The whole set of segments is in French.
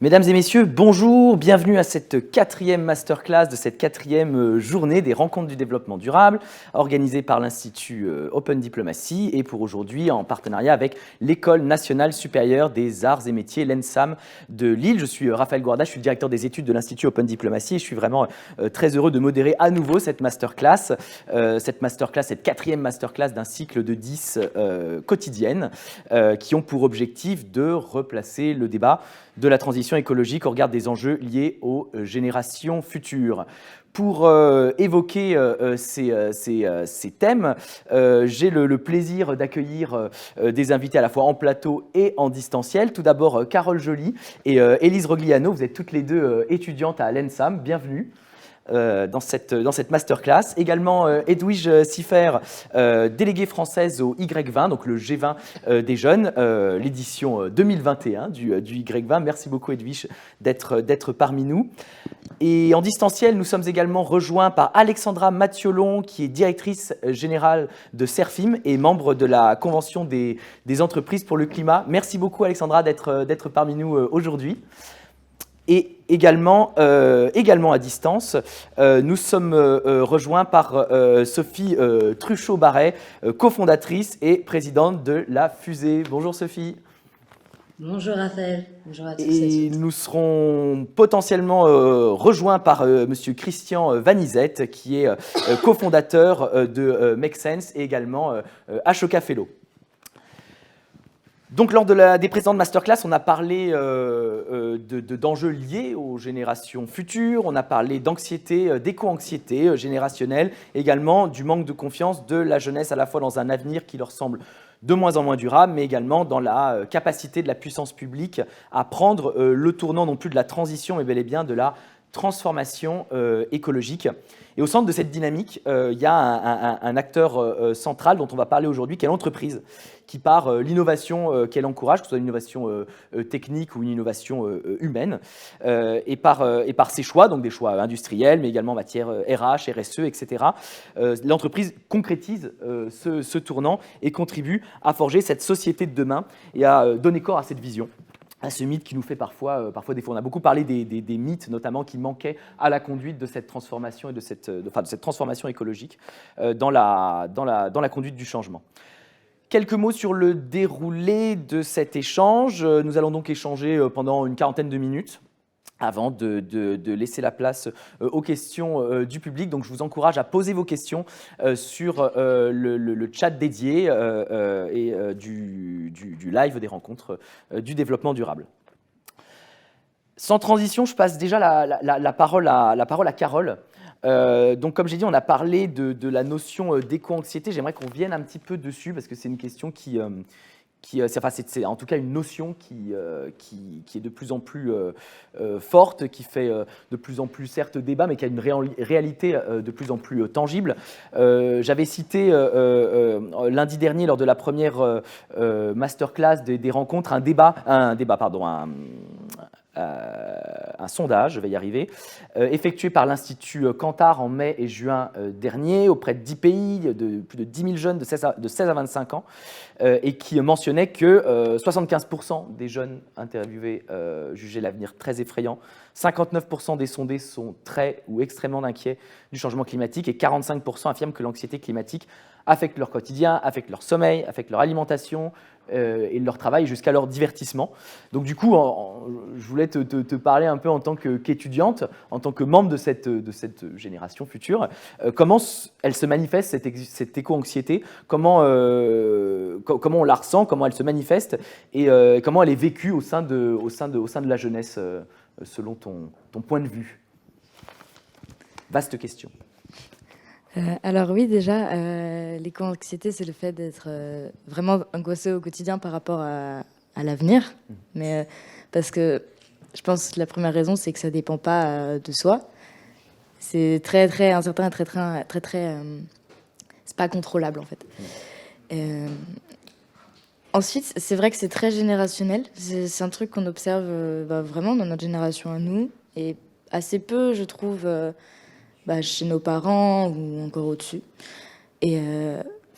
Mesdames et messieurs, bonjour, bienvenue à cette quatrième masterclass de cette quatrième journée des rencontres du développement durable organisée par l'Institut Open Diplomacy et pour aujourd'hui en partenariat avec l'École nationale supérieure des arts et métiers, l'ENSAM de Lille. Je suis Raphaël Guarda, je suis le directeur des études de l'Institut Open Diplomacy et je suis vraiment très heureux de modérer à nouveau cette masterclass, cette quatrième masterclass d'un cycle de 10 quotidiennes qui ont pour objectif de replacer le débat de la transition écologique au regard des enjeux liés aux générations futures. Pour évoquer ces thèmes, j'ai le plaisir d'accueillir des invités à la fois en plateau et en distanciel. Tout d'abord, Carole Joly et Élise Rogliano. Vous êtes toutes les deux étudiantes à l'ENSAM. Bienvenue. Dans cette masterclass. Également Edwige Siffer, déléguée française au Y20, donc le G20 des jeunes, l'édition 2021 du Y20. Merci beaucoup Edwige d'être parmi nous. Et en distanciel, nous sommes également rejoints par Alexandra Mathiolon, qui est directrice générale de CERFIM et membre de la Convention des entreprises pour le climat. Merci beaucoup Alexandra d'être parmi nous aujourd'hui. Et également à distance, nous sommes rejoints par Sophie Truchot-Barret, cofondatrice et présidente de la Fusée. Bonjour Sophie. Bonjour Raphaël, bonjour à tous et nous serons potentiellement rejoints par monsieur Christian Vanizette, qui est cofondateur de Make Sense et également Ashoka Fellow. Donc, lors des précédentes masterclass, on a parlé d'enjeux liés aux générations futures, on a parlé d'anxiété, d'éco-anxiété générationnelle, également du manque de confiance de la jeunesse, à la fois dans un avenir qui leur semble de moins en moins durable, mais également dans la capacité de la puissance publique à prendre le tournant non plus de la transition, mais bel et bien de la transformation écologique. Et au centre de cette dynamique, il y a un acteur central dont on va parler aujourd'hui, qui est l'entreprise, qui par l'innovation qu'elle encourage, que ce soit une innovation technique ou une innovation humaine, et par ses choix, donc des choix industriels, mais également en matière RH, RSE, etc., l'entreprise concrétise ce tournant et contribue à forger cette société de demain et à donner corps à cette vision, à ce mythe qui nous fait parfois défaut. On a beaucoup parlé des mythes, notamment, qui manquaient à la conduite de cette transformation et de cette transformation écologique dans la conduite du changement. Quelques mots sur le déroulé de cet échange. Nous allons donc échanger pendant une quarantaine de minutes avant de laisser la place aux questions du public. Donc, je vous encourage à poser vos questions sur le chat dédié du live des rencontres du développement durable. Sans transition, je passe déjà la parole à Carole. Donc, comme j'ai dit, on a parlé de la notion d'éco-anxiété. J'aimerais qu'on vienne un petit peu dessus parce que c'est une question c'est en tout cas une notion qui est de plus en plus forte, qui fait de plus en plus certes débat, mais qui a une réalité de plus en plus tangible. J'avais cité lundi dernier, lors de la première masterclass des rencontres, un sondage, je vais y arriver, effectué par l'Institut Kantar en mai et juin dernier auprès de 10 pays, de plus de 10 000 jeunes de 16 à 25 ans, et qui mentionnait que 75% des jeunes interviewés jugeaient l'avenir très effrayant, 59% des sondés sont très ou extrêmement inquiets du changement climatique et 45% affirment que l'anxiété climatique affecte leur quotidien, affecte leur sommeil, affecte leur alimentation et leur travail jusqu'à leur divertissement. Donc du coup, je voulais te parler un peu en tant qu'étudiante, en tant que membre de cette génération future. Comment elle se manifeste, cette éco-anxiété, comment on la ressent, comment elle se manifeste et comment elle est vécue au sein de la jeunesse, selon ton point de vue. Vaste question. Alors oui, déjà, l'éco-anxiété, c'est le fait d'être vraiment angoissé au quotidien par rapport à l'avenir. Mais parce que je pense que la première raison, c'est que ça ne dépend pas de soi. C'est très, très incertain, c'est pas contrôlable, en fait. Ensuite, c'est vrai que c'est très générationnel. C'est un truc qu'on observe vraiment dans notre génération à nous. Et assez peu, je trouve... chez nos parents ou encore au-dessus. Et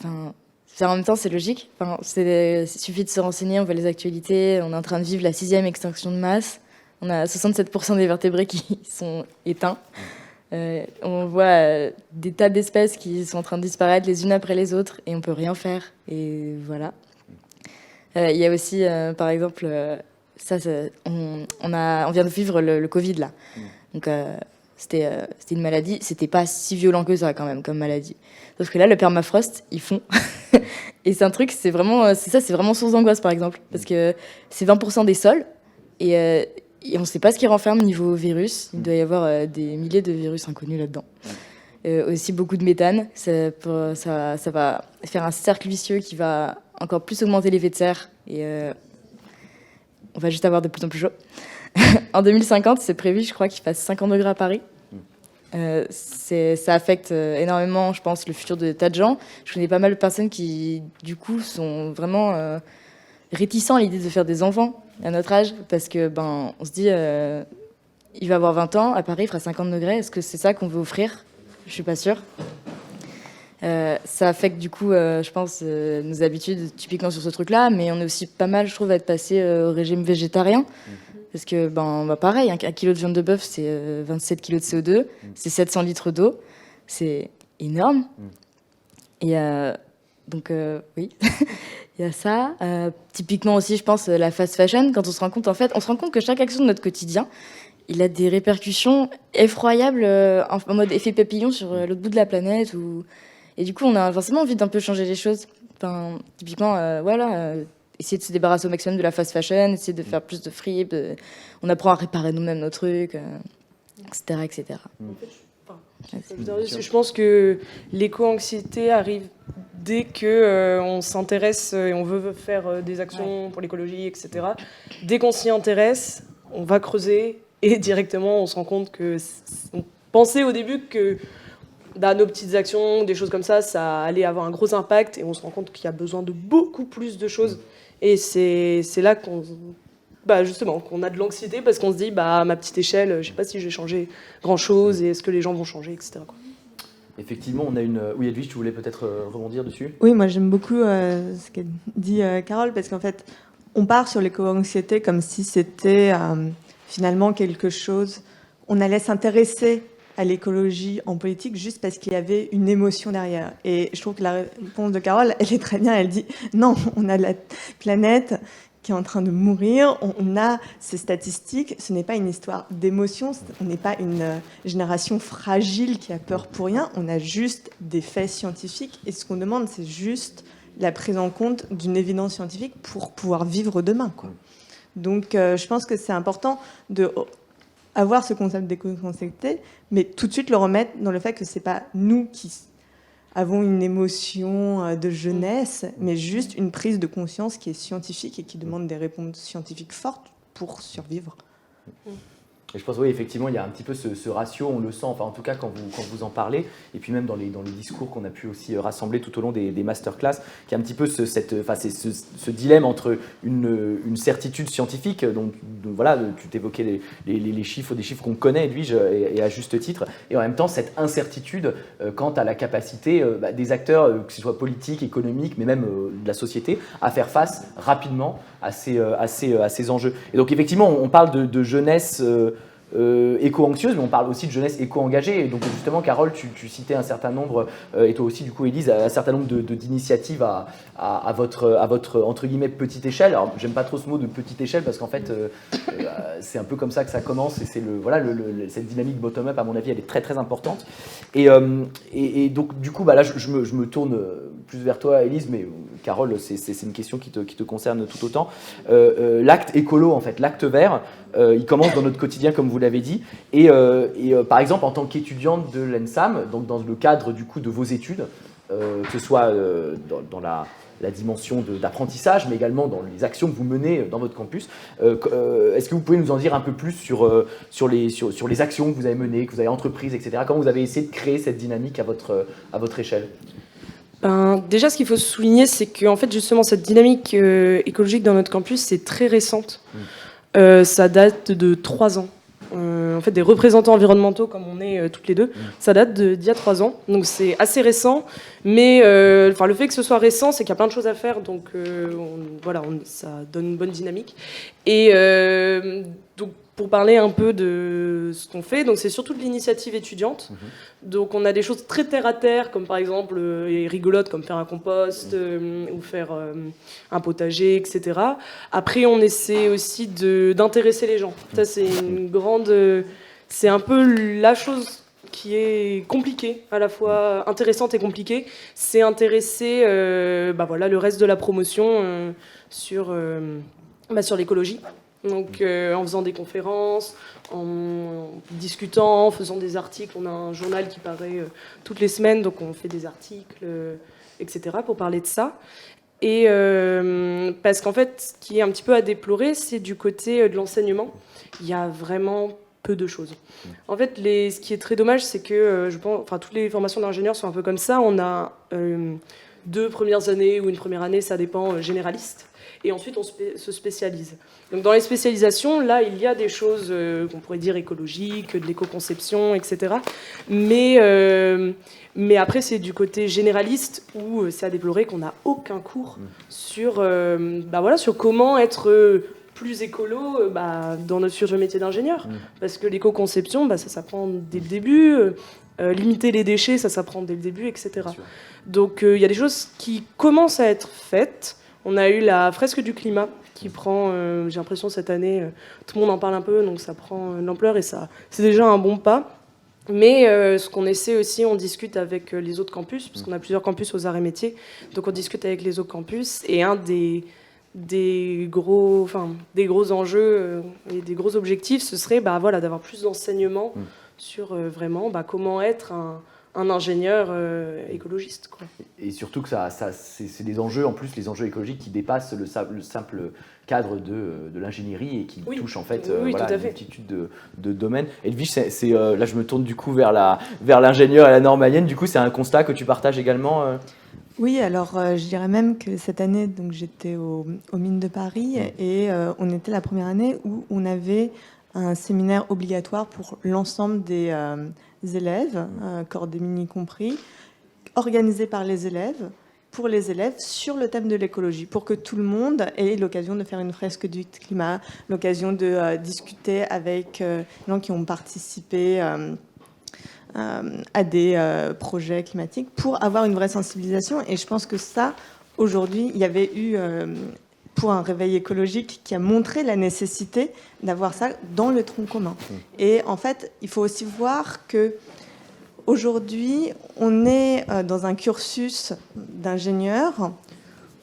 en même temps, c'est logique. Il suffit de se renseigner, on voit les actualités, on est en train de vivre la 6e extinction de masse. On a 67% des vertébrés qui sont éteints. On voit des tas d'espèces qui sont en train de disparaître les unes après les autres et on peut rien faire. Et voilà. Il y a aussi, par exemple, on vient de vivre le Covid là. Donc c'était une maladie. C'était pas si violent que ça quand même comme maladie. Sauf que là, le permafrost, ils font. Et c'est un truc, c'est vraiment source d'angoisse par exemple, parce que c'est 20% des sols et on ne sait pas ce qui renferme niveau virus. Il doit y avoir des milliers de virus inconnus là-dedans. Aussi beaucoup de méthane. Ça va faire un cercle vicieux qui va encore plus augmenter l'effet de serre. Et on va juste avoir de plus en plus chaud. En 2050, c'est prévu, je crois, qu'il fasse 50 degrés à Paris. Ça affecte énormément, je pense, le futur de tas de gens. Je connais pas mal de personnes qui, du coup, sont vraiment réticents à l'idée de faire des enfants à notre âge, parce que on se dit, il va avoir 20 ans, à Paris, il fera 50 degrés. Est-ce que c'est ça qu'on veut offrir? Je suis pas sûre. Ça affecte du coup, je pense, nos habitudes typiquement sur ce truc-là, mais on est aussi pas mal, je trouve, à être passé au régime végétarien. Parce que, pareil, un kilo de viande de bœuf, c'est 27 kilos de CO2, c'est 700 litres d'eau, c'est énorme. Et donc, oui, il y a ça. Typiquement aussi, je pense, la fast fashion, quand on se rend compte que chaque action de notre quotidien, il a des répercussions effroyables en mode effet papillon sur l'autre bout de la planète. Et du coup, on a forcément envie d'un peu changer les choses. Typiquement, essayer de se débarrasser au maximum de la fast fashion, essayer de faire plus de free, on apprend à réparer nous-mêmes nos trucs, etc. etc. Je pense que l'éco-anxiété arrive dès qu'on s'intéresse et on veut faire des actions pour l'écologie, etc. Dès qu'on s'y intéresse, on va creuser et directement on se rend compte que on pensait au début que nos petites actions, des choses comme ça allait avoir un gros impact et on se rend compte qu'il y a besoin de beaucoup plus de choses. Et c'est là qu'on a de l'anxiété parce qu'on se dit, à ma petite échelle, je sais pas si je vais changer grand-chose et est-ce que les gens vont changer, etc. quoi. Effectivement, on a une... Oui, Edwige, tu voulais peut-être rebondir dessus? Oui, moi j'aime beaucoup ce qu'a dit Carole, parce qu'en fait, on part sur l'éco-anxiété comme si c'était finalement quelque chose... On allait s'intéresser à l'écologie en politique juste parce qu'il y avait une émotion derrière. Et je trouve que la réponse de Carole, elle est très bien. Elle dit non, on a la planète qui est en train de mourir, on a ces statistiques, ce n'est pas une histoire d'émotion, on n'est pas une génération fragile qui a peur pour rien, on a juste des faits scientifiques et ce qu'on demande, c'est juste la prise en compte d'une évidence scientifique pour pouvoir vivre demain, quoi. Donc je pense que c'est important de avoir ce concept d'éco-anxiété, mais tout de suite le remettre dans le fait que c'est pas nous qui avons une émotion de jeunesse, mais juste une prise de conscience qui est scientifique et qui demande des réponses scientifiques fortes pour survivre. Et je pense, oui, effectivement, il y a un petit peu ce ratio, on le sent, en tout cas quand vous en parlez, et puis même dans les discours qu'on a pu aussi rassembler tout au long des masterclass, qu'il y a un petit peu ce dilemme entre une certitude scientifique, donc voilà, tu t'évoquais les chiffres, des chiffres qu'on connaît, Edwige, et à juste titre, et en même temps cette incertitude quant à la capacité des acteurs, que ce soit politiques, économiques, mais même de la société, à faire face rapidement à ces enjeux. Et donc effectivement, on parle de jeunesse éco-anxieuse, mais on parle aussi de jeunesse éco-engagée. Et donc justement, Carole, tu citais un certain nombre, et toi aussi du coup Élise, un certain nombre d'initiatives à votre entre guillemets petite échelle. Alors j'aime pas trop ce mot de petite échelle parce qu'en fait c'est un peu comme ça que ça commence et c'est cette dynamique bottom-up, à mon avis, elle est très très importante. Et donc du coup là je me tourne plus vers toi, Élise, mais Carole, c'est une question qui te concerne tout autant. L'acte écolo, en fait, l'acte vert, il commence dans notre quotidien, comme vous l'avez dit. Et par exemple, en tant qu'étudiante de l'ENSAM, donc dans le cadre du coup de vos études, que ce soit dans la dimension d'apprentissage, mais également dans les actions que vous menez dans votre campus, est-ce que vous pouvez nous en dire un peu plus sur les actions que vous avez menées, que vous avez entreprises, etc. Comment vous avez essayé de créer cette dynamique à votre échelle? Déjà, ce qu'il faut souligner, c'est qu'en fait, justement, cette dynamique écologique dans notre campus, c'est très récente. Ça date de 3 ans. En fait, des représentants environnementaux, comme on est toutes les deux, ça date d'il y a 3 ans. Donc, c'est assez récent. Mais le fait que ce soit récent, c'est qu'il y a plein de choses à faire. Donc, ça donne une bonne dynamique. Et Donc, pour parler un peu de ce qu'on fait, donc c'est surtout de l'initiative étudiante. Donc, on a des choses très terre à terre, comme par exemple, et rigolotes, comme faire un compost ou faire un potager, etc. Après, on essaie aussi d'intéresser les gens. Ça, c'est une grande, c'est un peu la chose qui est compliquée, à la fois intéressante et compliquée. C'est intéresser, voilà, le reste de la promotion sur l'écologie. Donc en faisant des conférences, en discutant, en faisant des articles. On a un journal qui paraît toutes les semaines, donc on fait des articles, etc. pour parler de ça. Et parce qu'en fait, ce qui est un petit peu à déplorer, c'est du côté de l'enseignement. Il y a vraiment peu de choses. En fait, ce qui est très dommage, c'est que je pense, toutes les formations d'ingénieurs sont un peu comme ça. On a 2 premières années ou une première année, ça dépend, généraliste. Et ensuite, on se spécialise. Donc, dans les spécialisations, là, il y a des choses qu'on pourrait dire écologiques, de l'éco-conception, etc. Mais après, c'est du côté généraliste où c'est à déplorer qu'on n'a aucun cours sur comment être plus écolo sur le métier d'ingénieur. Parce que l'éco-conception, ça s'apprend dès le début. Limiter les déchets, ça s'apprend dès le début, etc. Donc, il y a des choses qui commencent à être faites. On a eu la fresque du climat qui prend, j'ai l'impression cette année, tout le monde en parle un peu, donc ça prend de l'ampleur et ça, c'est déjà un bon pas. Mais ce qu'on essaie aussi, on discute avec les autres campus, parce qu'on a plusieurs campus aux arts et métiers, donc on discute avec les autres campus. Et un des gros enjeux et des gros objectifs, ce serait d'avoir plus d'enseignement sur vraiment comment être un ingénieur écologiste, quoi. Et surtout que c'est des enjeux, en plus, les enjeux écologiques qui dépassent le simple cadre de l'ingénierie et qui touchent en fait une multitude de domaines. Edwige, là je me tourne du coup vers l'ingénieur et la normalienne, du coup c'est un constat que tu partages également Oui, alors je dirais même que cette année, donc j'étais aux Mines de Paris et on était la première année où on avait un séminaire obligatoire pour l'ensemble des élèves, corps des mines y compris, organisé par les élèves, pour les élèves, sur le thème de l'écologie, pour que tout le monde ait l'occasion de faire une fresque du climat, l'occasion de discuter avec les gens qui ont participé à des projets climatiques, pour avoir une vraie sensibilisation. Et je pense que ça, aujourd'hui, il y avait eu... pour un réveil écologique qui a montré la nécessité d'avoir ça dans le tronc commun. Et en fait, il faut aussi voir que aujourd'hui, on est dans un cursus d'ingénieur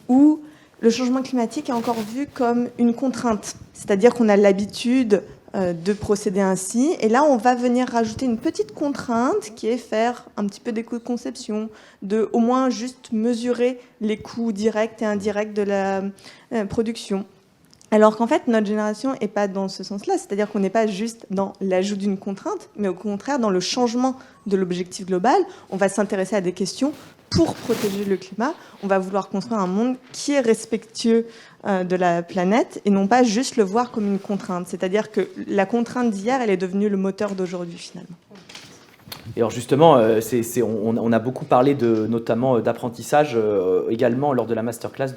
où le changement climatique est encore vu comme une contrainte. C'est-à-dire qu'on a l'habitude de procéder ainsi. Et là, on va venir rajouter une petite contrainte qui est faire un petit peu d'éco-conception, de au moins juste mesurer les coûts directs et indirects de la production. Alors qu'en fait, notre génération n'est pas dans ce sens-là. C'est-à-dire qu'on n'est pas juste dans l'ajout d'une contrainte, mais au contraire, dans le changement de l'objectif global. On va s'intéresser à des questions pour protéger le climat. On va vouloir construire un monde qui est respectueux de la planète et non pas juste le voir comme une contrainte. C'est-à-dire que la contrainte d'hier, elle est devenue le moteur d'aujourd'hui, finalement. Et alors justement, on a beaucoup parlé notamment d'apprentissage également lors de la masterclass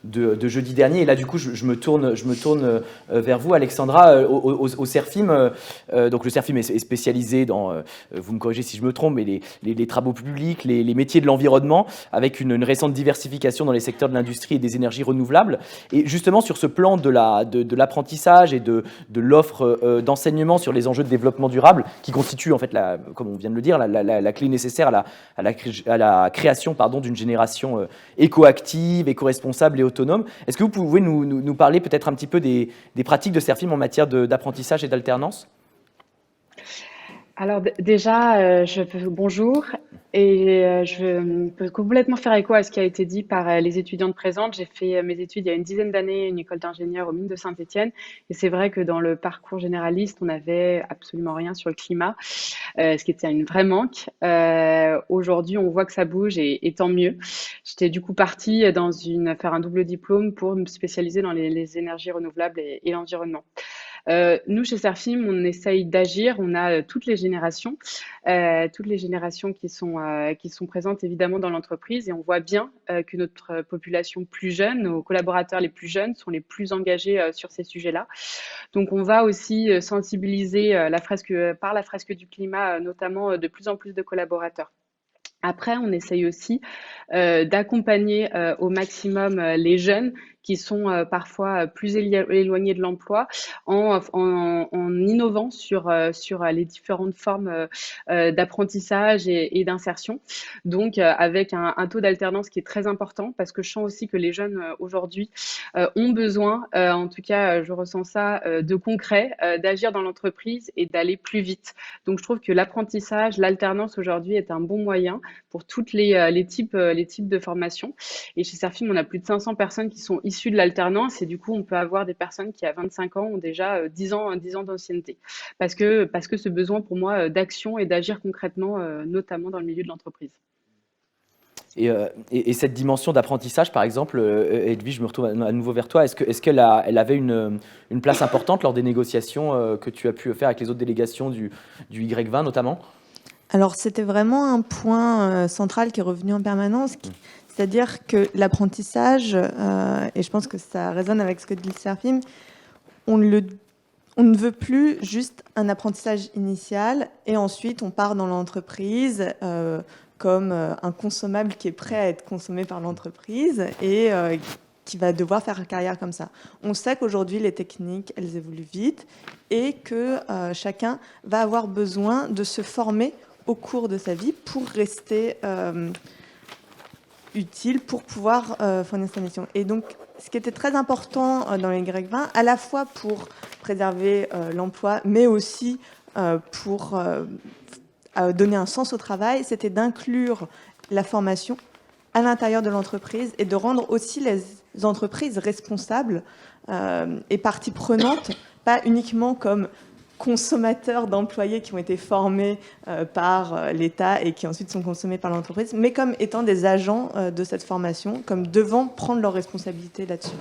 de jeudi dernier. Et là, du coup, je me tourne vers vous, Alexandra, au CERFIM. Donc le CERFIM est spécialisé dans, vous me corrigez si je me trompe, mais les travaux publics, les métiers de l'environnement, avec une récente diversification dans les secteurs de l'industrie et des énergies renouvelables. Et justement, sur ce plan de l'apprentissage et de l'offre d'enseignement sur les enjeux de développement durable, qui constitue en fait, comme on vient de le dire, la clé nécessaire à la création d'une génération éco-active, éco-responsable et autonome. Est-ce que vous pouvez nous parler peut-être un petit peu des pratiques de CERFIM en matière d'apprentissage et d'alternance ? Alors déjà, bonjour, et je peux complètement faire écho à ce qui a été dit par les étudiantes présentes. J'ai fait mes études il y a une dizaine d'années, une école d'ingénieur aux mines de Saint-Étienne, et c'est vrai que dans le parcours généraliste, on n'avait absolument rien sur le climat, ce qui était un vrai manque. Aujourd'hui, on voit que ça bouge, et tant mieux. J'étais du coup partie faire un double diplôme pour me spécialiser dans les énergies renouvelables et l'environnement. Nous, chez Serfim, on essaye d'agir. On a toutes les générations qui sont présentes évidemment dans l'entreprise, et on voit bien que notre population plus jeune, nos collaborateurs les plus jeunes, sont les plus engagés sur ces sujets-là. Donc, on va aussi sensibiliser par la fresque du climat, notamment de plus en plus de collaborateurs. Après, on essaye aussi d'accompagner au maximum les jeunes qui sont parfois plus éloignés de l'emploi en innovant sur les différentes formes d'apprentissage et d'insertion. Donc, avec un taux d'alternance qui est très important, parce que je sens aussi que les jeunes aujourd'hui ont besoin, en tout cas, je ressens ça, de concret, d'agir dans l'entreprise et d'aller plus vite. Donc, je trouve que l'apprentissage, l'alternance aujourd'hui est un bon moyen pour toutes les types de formations. Et chez Serfim, on a plus de 500 personnes qui sont issues de l'alternance, et du coup, on peut avoir des personnes qui, à 25 ans, ont déjà 10 ans d'ancienneté. Parce que ce besoin, pour moi, d'action et d'agir concrètement, notamment dans le milieu de l'entreprise. Et cette dimension d'apprentissage, par exemple, Edwige, je me retourne à nouveau vers toi. Est-ce qu'elle avait une place importante lors des négociations que tu as pu faire avec les autres délégations du Y20 notamment ? Alors, c'était vraiment un point central qui est revenu en permanence, c'est-à-dire que l'apprentissage, et je pense que ça résonne avec ce que dit Serfim, on ne veut plus juste un apprentissage initial et ensuite on part dans l'entreprise comme un consommable qui est prêt à être consommé par l'entreprise et qui va devoir faire carrière comme ça. On sait qu'aujourd'hui, les techniques, elles évoluent vite et que chacun va avoir besoin de se former au cours de sa vie pour rester utile, pour pouvoir fournir sa mission. Et donc, ce qui était très important dans les Y20, à la fois pour préserver l'emploi, mais aussi pour donner un sens au travail, c'était d'inclure la formation à l'intérieur de l'entreprise et de rendre aussi les entreprises responsables et parties prenantes, pas uniquement comme consommateurs d'employés qui ont été formés par l'État et qui ensuite sont consommés par l'entreprise, mais comme étant des agents de cette formation, comme devant prendre leurs responsabilités là-dessus.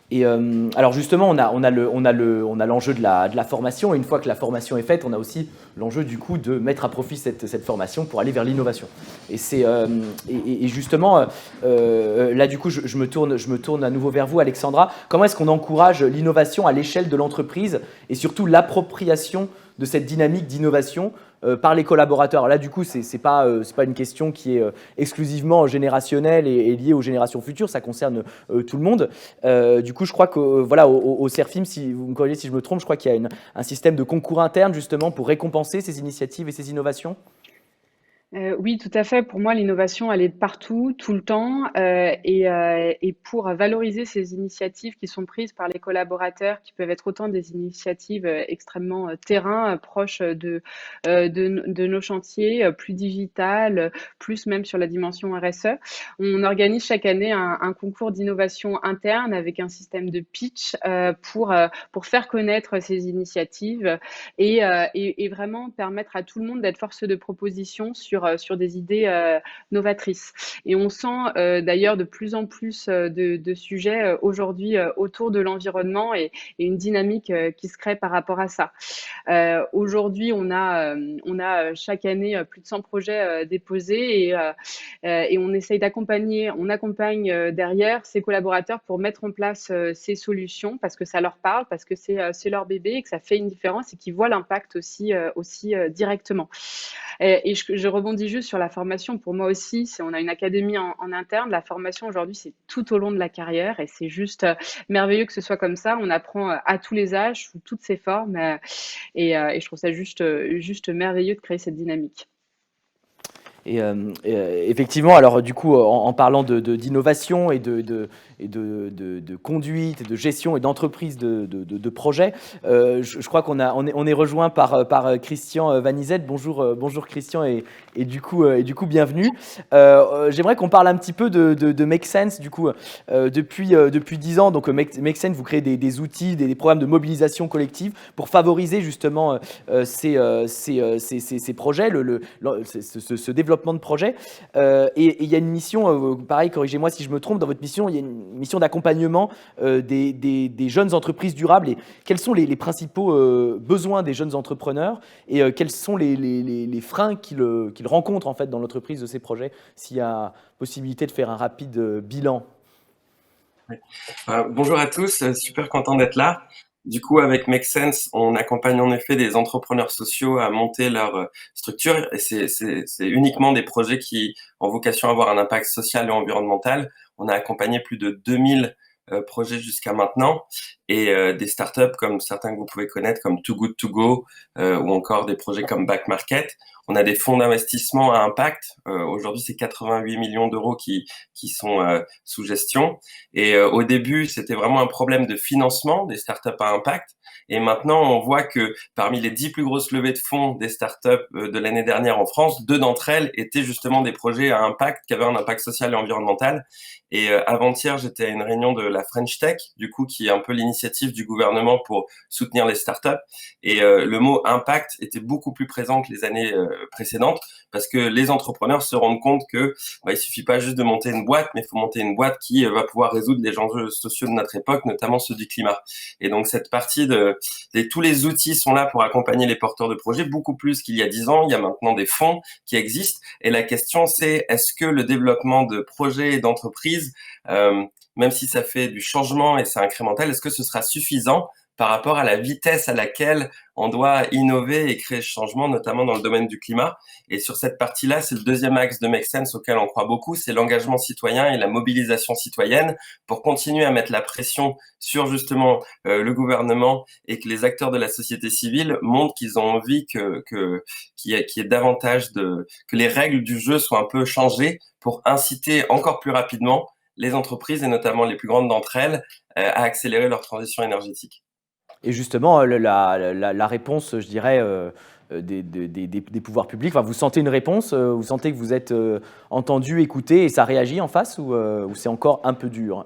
Et alors justement, on a l'enjeu de la formation, et une fois que la formation est faite, on a aussi l'enjeu du coup de mettre à profit cette formation pour aller vers l'innovation. Et justement, là du coup, je me tourne à nouveau vers vous, Alexandra. Comment est-ce qu'on encourage l'innovation à l'échelle de l'entreprise et surtout l'appropriation de cette dynamique d'innovation par les collaborateurs? Alors là, du coup, c'est pas une question qui est exclusivement générationnelle et liée aux générations futures. Ça concerne tout le monde. Du coup, je crois que voilà, au Serfim, si vous me corrigez si je me trompe, je crois qu'il y a un système de concours interne justement pour récompenser ces initiatives et ces innovations. Oui, tout à fait. Pour moi, l'innovation, elle est de partout, tout le temps. Et pour valoriser ces initiatives qui sont prises par les collaborateurs, qui peuvent être autant des initiatives extrêmement terrain, proches de nos chantiers, plus digitales, plus même sur la dimension RSE, on organise chaque année un concours d'innovation interne avec un système de pitch pour faire connaître ces initiatives et vraiment permettre à tout le monde d'être force de proposition sur des idées novatrices. Et on sent d'ailleurs de plus en plus de sujets aujourd'hui autour de l'environnement et une dynamique qui se crée par rapport à ça. Aujourd'hui, on a chaque année plus de 100 projets déposés et on essaye on accompagne derrière ces collaborateurs pour mettre en place ces solutions parce que ça leur parle, parce que c'est leur bébé et que ça fait une différence et qu'ils voient l'impact aussi directement. Et je rebondis juste sur la formation. Pour moi aussi, on a une académie en interne. La formation aujourd'hui, c'est tout au long de la carrière et c'est juste merveilleux que ce soit comme ça. On apprend à tous les âges, sous toutes ses formes et je trouve ça juste merveilleux de créer cette dynamique. Et effectivement, alors du coup, en parlant d'innovation et de conduite, et de gestion et d'entreprise de projets, je crois qu'on est rejoint par Christian Vanizet. Bonjour Christian et du coup bienvenue. J'aimerais qu'on parle un petit peu de Make Sense. Du coup, depuis 10 ans, donc Make Sense, vous créez des outils, des programmes de mobilisation collective pour favoriser justement ces projets, ce développement développement de projet. Et il y a une mission, pareil, corrigez-moi si je me trompe, dans votre mission, il y a une mission d'accompagnement des jeunes entreprises durables. Et quels sont les principaux besoins des jeunes entrepreneurs et quels sont les freins qu'ils rencontrent en fait, dans l'entreprise de ces projets, s'il y a possibilité de faire un rapide bilan? Bonjour à tous, super content d'être là. Du coup, avec Make Sense, on accompagne en effet des entrepreneurs sociaux à monter leur structure et c'est uniquement des projets qui ont vocation à avoir un impact social et environnemental. On a accompagné plus de 2000 projets jusqu'à maintenant et des startups comme certains que vous pouvez connaître comme Too Good To Go ou encore des projets comme Back Market. On a des fonds d'investissement à impact. Aujourd'hui, c'est 88 millions d'euros qui sont sous gestion. Et au début, c'était vraiment un problème de financement des startups à impact. Et maintenant, on voit que parmi les 10 plus grosses levées de fonds des startups de l'année dernière en France, 2 d'entre elles étaient justement des projets à impact, qui avaient un impact social et environnemental. Et avant-hier, j'étais à une réunion de la French Tech, du coup, qui est un peu l'initiative du gouvernement pour soutenir les startups. Et le mot impact était beaucoup plus présent que les années précédentes, parce que les entrepreneurs se rendent compte que il suffit pas juste de monter une boîte, mais il faut monter une boîte qui va pouvoir résoudre les enjeux sociaux de notre époque, notamment ceux du climat. Et donc cette partie tous les outils sont là pour accompagner les porteurs de projets, beaucoup plus qu'il y a 10 ans. Il y a maintenant des fonds qui existent. Et la question, c'est est-ce que le développement de projets et d'entreprises, même si ça fait du changement et c'est incrémental, est-ce que ce sera suffisant par rapport à la vitesse à laquelle on doit innover et créer ce changement, notamment dans le domaine du climat. Et sur cette partie-là, c'est le deuxième axe de Make Sense auquel on croit beaucoup, c'est l'engagement citoyen et la mobilisation citoyenne pour continuer à mettre la pression sur justement le gouvernement et que les acteurs de la société civile montrent qu'ils ont envie qu'il y ait davantage que les règles du jeu soient un peu changées pour inciter encore plus rapidement les entreprises et notamment les plus grandes d'entre elles à accélérer leur transition énergétique. Et justement, la réponse, je dirais, des pouvoirs publics, enfin, vous sentez une réponse, vous sentez que vous êtes entendu, écouté, et ça réagit en face, ou c'est encore un peu dur?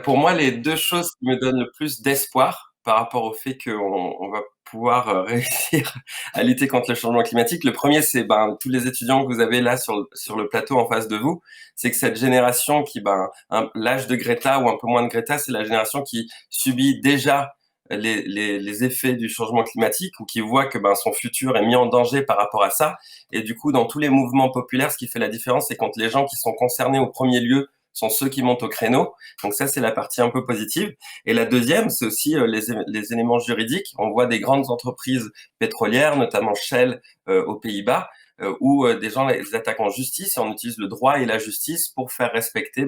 Pour moi, les 2 choses qui me donnent le plus d'espoir par rapport au fait qu'on va pouvoir réussir à lutter contre le changement climatique. Le premier, c'est tous les étudiants que vous avez là sur le plateau en face de vous. C'est que cette génération qui, l'âge de Greta ou un peu moins de Greta, c'est la génération qui subit déjà les effets du changement climatique ou qui voit que son futur est mis en danger par rapport à ça. Et du coup, dans tous les mouvements populaires, ce qui fait la différence, c'est quand les gens qui sont concernés au premier lieu sont ceux qui montent au créneau. Donc ça, c'est la partie un peu positive. Et la deuxième, c'est aussi les éléments juridiques. On voit des grandes entreprises pétrolières, notamment Shell aux Pays-Bas, où des gens les attaquent en justice et on utilise le droit et la justice pour faire respecter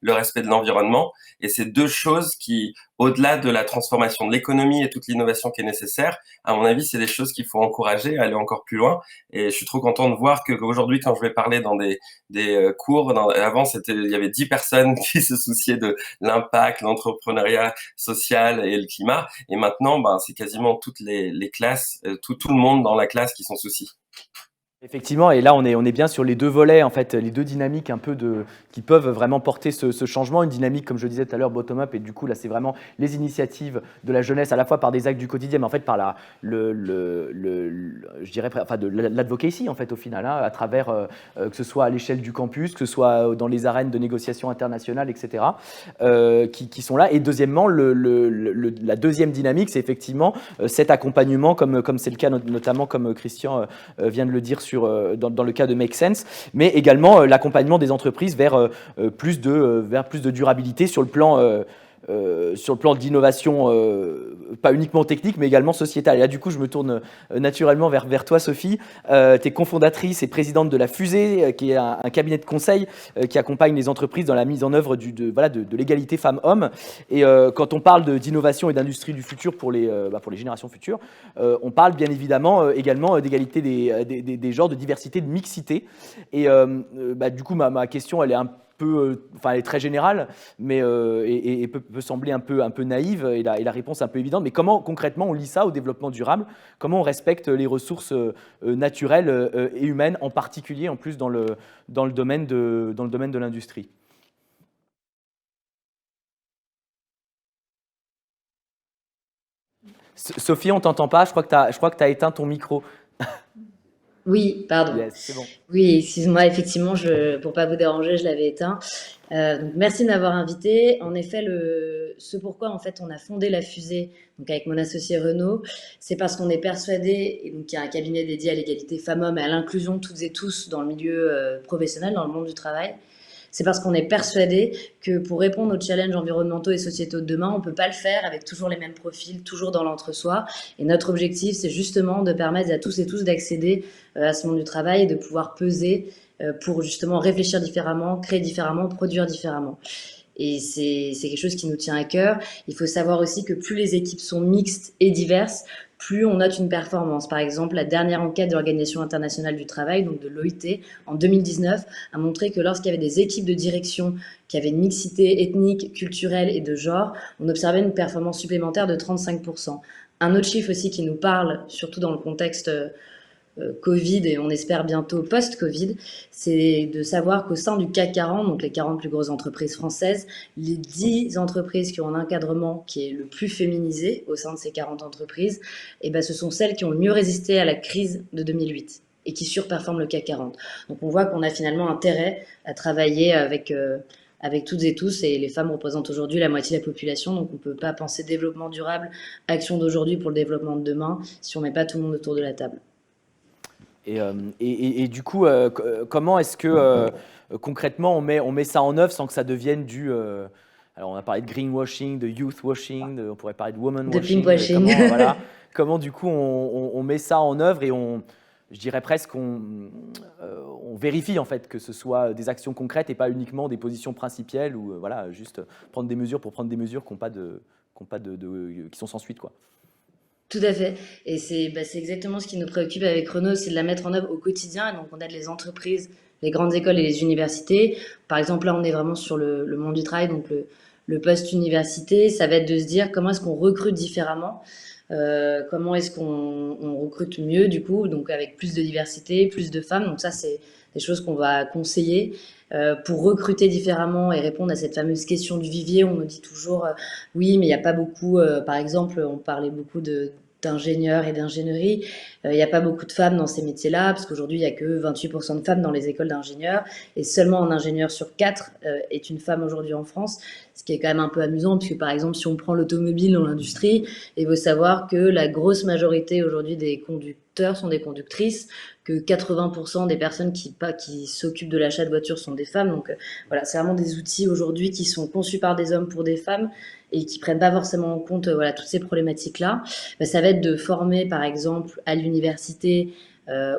le respect de l'environnement. Et c'est 2 choses qui, au-delà de la transformation de l'économie et toute l'innovation qui est nécessaire, à mon avis, c'est des choses qu'il faut encourager à aller encore plus loin. Et je suis trop content de voir qu'aujourd'hui, quand je vais parler dans des cours, avant, il y avait 10 personnes qui se souciaient de l'impact, l'entrepreneuriat social et le climat. Et maintenant, c'est quasiment toutes les classes, tout le monde dans la classe qui s'en soucie. Effectivement, et là on est bien sur les 2 volets, en fait, les 2 dynamiques un peu qui peuvent vraiment porter ce changement. Une dynamique, comme je disais tout à l'heure, bottom-up, et du coup là c'est vraiment les initiatives de la jeunesse, à la fois par des actes du quotidien, mais en fait par je dirais, enfin de l'advocacy en fait au final, hein, à travers que ce soit à l'échelle du campus, que ce soit dans les arènes de négociation internationales, etc., qui sont là. Et deuxièmement, la deuxième dynamique, c'est effectivement cet accompagnement, comme c'est le cas notamment, comme Christian vient de le dire, dans le cas de Make Sense, mais également l'accompagnement des entreprises vers plus de durabilité sur le plan d'innovation, pas uniquement technique, mais également sociétale. Et là, du coup, je me tourne naturellement vers toi, Sophie. Tu es cofondatrice et présidente de La Fusée, qui est un cabinet de conseil qui accompagne les entreprises dans la mise en œuvre de l'égalité femmes-hommes. Et quand on parle d'innovation et d'industrie du futur pour les générations futures, on parle bien évidemment également d'égalité des genres, de diversité, de mixité. Et du coup, ma question, elle est elle est très générale, mais et peut sembler un peu naïve, et la réponse un peu évidente. Mais comment concrètement on lie ça au développement durable? Comment on respecte les ressources naturelles et humaines, en particulier en plus dans le domaine de l'industrie? Sophie, on t'entend pas. Je crois que tu as éteint ton micro. Oui, pardon. Yes, c'est bon. Oui, excuse-moi, effectivement, pour pas vous déranger, je l'avais éteint. Donc merci de m'avoir invité. En effet, ce pourquoi en fait on a fondé la Fusée, donc avec mon associé Renaud, c'est parce qu'on est persuadé, et donc qu'il y a un cabinet dédié à l'égalité femmes-hommes et à l'inclusion de toutes et tous dans le milieu professionnel, dans le monde du travail. C'est parce qu'on est persuadé que pour répondre aux challenges environnementaux et sociétaux de demain, on ne peut pas le faire avec toujours les mêmes profils, toujours dans l'entre-soi. Et notre objectif, c'est justement de permettre à tous et tous d'accéder à ce monde du travail et de pouvoir peser pour justement réfléchir différemment, créer différemment, produire différemment. Et c'est quelque chose qui nous tient à cœur. Il faut savoir aussi que plus les équipes sont mixtes et diverses, plus on note une performance. Par exemple, la dernière enquête de l'Organisation internationale du travail, donc de l'OIT, en 2019, a montré que lorsqu'il y avait des équipes de direction qui avaient une mixité ethnique, culturelle et de genre, on observait une performance supplémentaire de 35%. Un autre chiffre aussi qui nous parle, surtout dans le contexte Covid et on espère bientôt post-Covid, c'est de savoir qu'au sein du CAC 40, donc les 40 plus grosses entreprises françaises, les 10 entreprises qui ont un encadrement qui est le plus féminisé au sein de ces 40 entreprises, et ben ce sont celles qui ont le mieux résisté à la crise de 2008 et qui surperforment le CAC 40. Donc on voit qu'on a finalement intérêt à travailler avec toutes et tous, et les femmes représentent aujourd'hui la moitié de la population, donc on ne peut pas penser développement durable, action d'aujourd'hui pour le développement de demain, si on ne met pas tout le monde autour de la table. Et du coup, comment est-ce que concrètement on met ça en œuvre sans que ça devienne alors on a parlé de greenwashing, de youthwashing, on pourrait parler de womanwashing. De pinkwashing. Comment du coup on met ça en œuvre et je dirais presque on vérifie en fait que ce soit des actions concrètes et pas uniquement des positions principielles ou juste prendre des mesures pour prendre des mesures qui sont sans suite, quoi. Tout à fait. Et c'est exactement ce qui nous préoccupe avec Renaud, c'est de la mettre en œuvre au quotidien. Et donc, on aide les entreprises, les grandes écoles et les universités. Par exemple, là, on est vraiment sur le monde du travail, donc le post-université. Ça va être de se dire comment est-ce qu'on recrute différemment, comment est-ce qu'on recrute mieux, du coup, donc avec plus de diversité, plus de femmes. Donc ça, c'est des choses qu'on va conseiller. Pour recruter différemment et répondre à cette fameuse question du vivier, on nous dit toujours oui, mais il n'y a pas beaucoup, par exemple, on parlait beaucoup d'ingénieurs et d'ingénierie, il n'y a pas beaucoup de femmes dans ces métiers-là, parce qu'aujourd'hui, il n'y a que 28% de femmes dans les écoles d'ingénieurs, et seulement un ingénieur sur 4 est une femme aujourd'hui en France, ce qui est quand même un peu amusant, puisque par exemple, si on prend l'automobile dans l'industrie, il faut savoir que la grosse majorité aujourd'hui des conducteurs sont des conductrices, que 80% des personnes qui s'occupent de l'achat de voitures sont des femmes. Donc voilà, c'est vraiment des outils aujourd'hui qui sont conçus par des hommes pour des femmes et qui prennent pas forcément en compte toutes ces problématiques-là. Ça va être de former, par exemple, à l'université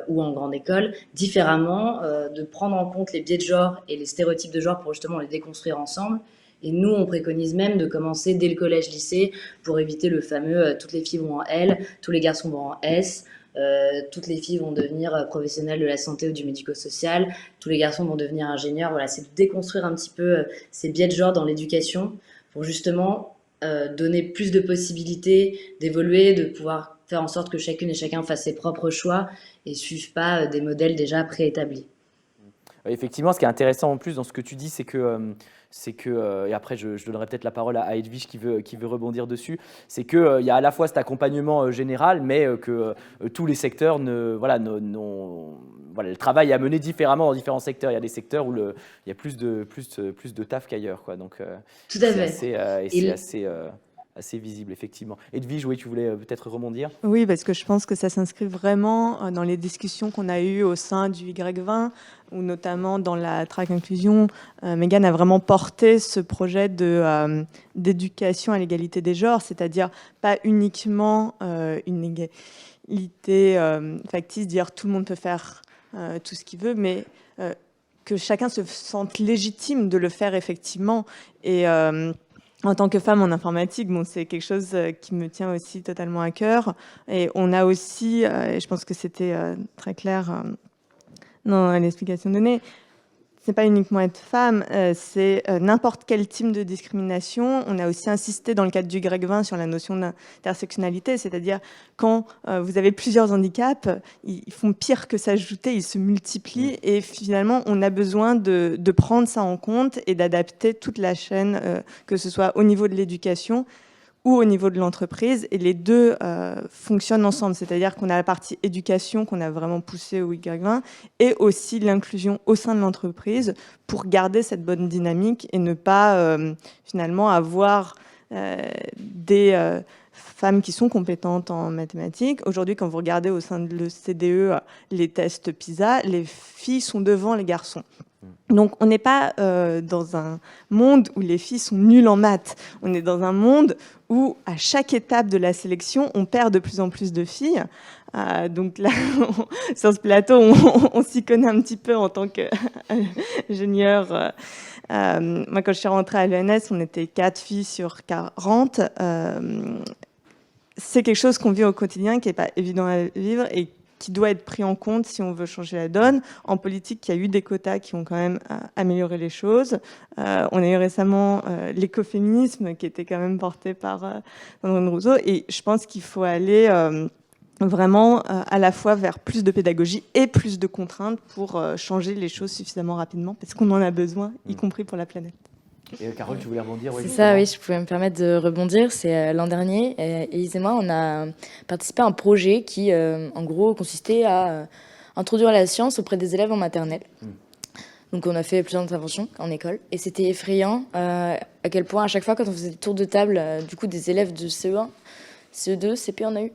ou en grande école, différemment, de prendre en compte les biais de genre et les stéréotypes de genre pour justement les déconstruire ensemble. Et nous, on préconise même de commencer dès le collège-lycée pour éviter le fameux toutes les filles vont en L, tous les garçons vont en S. Toutes les filles vont devenir professionnelles de la santé ou du médico-social, tous les garçons vont devenir ingénieurs. Voilà, c'est de déconstruire un petit peu ces biais de genre dans l'éducation pour justement donner plus de possibilités d'évoluer, de pouvoir faire en sorte que chacune et chacun fasse ses propres choix et ne suive pas des modèles déjà préétablis. Effectivement, ce qui est intéressant en plus dans ce que tu dis, c'est que et après je donnerai peut-être la parole à Edwige qui veut rebondir dessus, c'est qu'il y a à la fois cet accompagnement général, mais que tous les secteurs le travail est amené différemment dans différents secteurs. Il y a des secteurs où il y a plus de taf qu'ailleurs, quoi. Donc tout à fait. C'est assez visible, effectivement. Edwige, oui, tu voulais peut-être rebondir ? Oui, parce que je pense que ça s'inscrit vraiment dans les discussions qu'on a eues au sein du Y20, ou notamment dans la track inclusion. Mégane a vraiment porté ce projet d'éducation à l'égalité des genres, c'est-à-dire pas uniquement une égalité factice, dire tout le monde peut faire tout ce qu'il veut, mais que chacun se sente légitime de le faire effectivement. Et en tant que femme en informatique, c'est quelque chose qui me tient aussi totalement à cœur. Et on a aussi, et je pense que c'était très clair dans l'explication donnée, c'est pas uniquement être femme, c'est n'importe quel type de discrimination. On a aussi insisté dans le cadre du Y20 sur la notion d'intersectionnalité, c'est-à-dire quand vous avez plusieurs handicaps, ils font pire que s'ajouter, ils se multiplient et finalement on a besoin de prendre ça en compte et d'adapter toute la chaîne, que ce soit au niveau de l'éducation ou au niveau de l'entreprise, et les deux fonctionnent ensemble. C'est-à-dire qu'on a la partie éducation qu'on a vraiment poussée au Y20 et aussi l'inclusion au sein de l'entreprise pour garder cette bonne dynamique et ne pas finalement avoir des femmes qui sont compétentes en mathématiques. Aujourd'hui, quand vous regardez au sein de l'OCDE les tests PISA, les filles sont devant les garçons. Donc, on n'est pas dans un monde où les filles sont nulles en maths. On est dans un monde où, à chaque étape de la sélection, on perd de plus en plus de filles. Donc là, sur ce plateau, on s'y connaît un petit peu en tant qu'ingénieur. Moi, quand je suis rentrée à l'ENS, on était 4 filles sur 40. C'est quelque chose qu'on vit au quotidien, qui n'est pas évident à vivre et qui doit être pris en compte si on veut changer la donne. En politique, il y a eu des quotas qui ont quand même amélioré les choses. On a eu récemment l'écoféminisme qui était quand même porté par Sandrine Rousseau. Et je pense qu'il faut aller vraiment à la fois vers plus de pédagogie et plus de contraintes pour changer les choses suffisamment rapidement, parce qu'on en a besoin, y compris pour la planète. Et Carole, tu voulais rebondir? C'est ça, oui, je pouvais me permettre de rebondir. C'est l'an dernier, Élise et moi, on a participé à un projet qui, en gros, consistait à introduire la science auprès des élèves en maternelle. Donc on a fait plusieurs interventions en école et c'était effrayant à quel point à chaque fois quand on faisait des tours de table du coup des élèves de CE1, CE2, CP on a eu,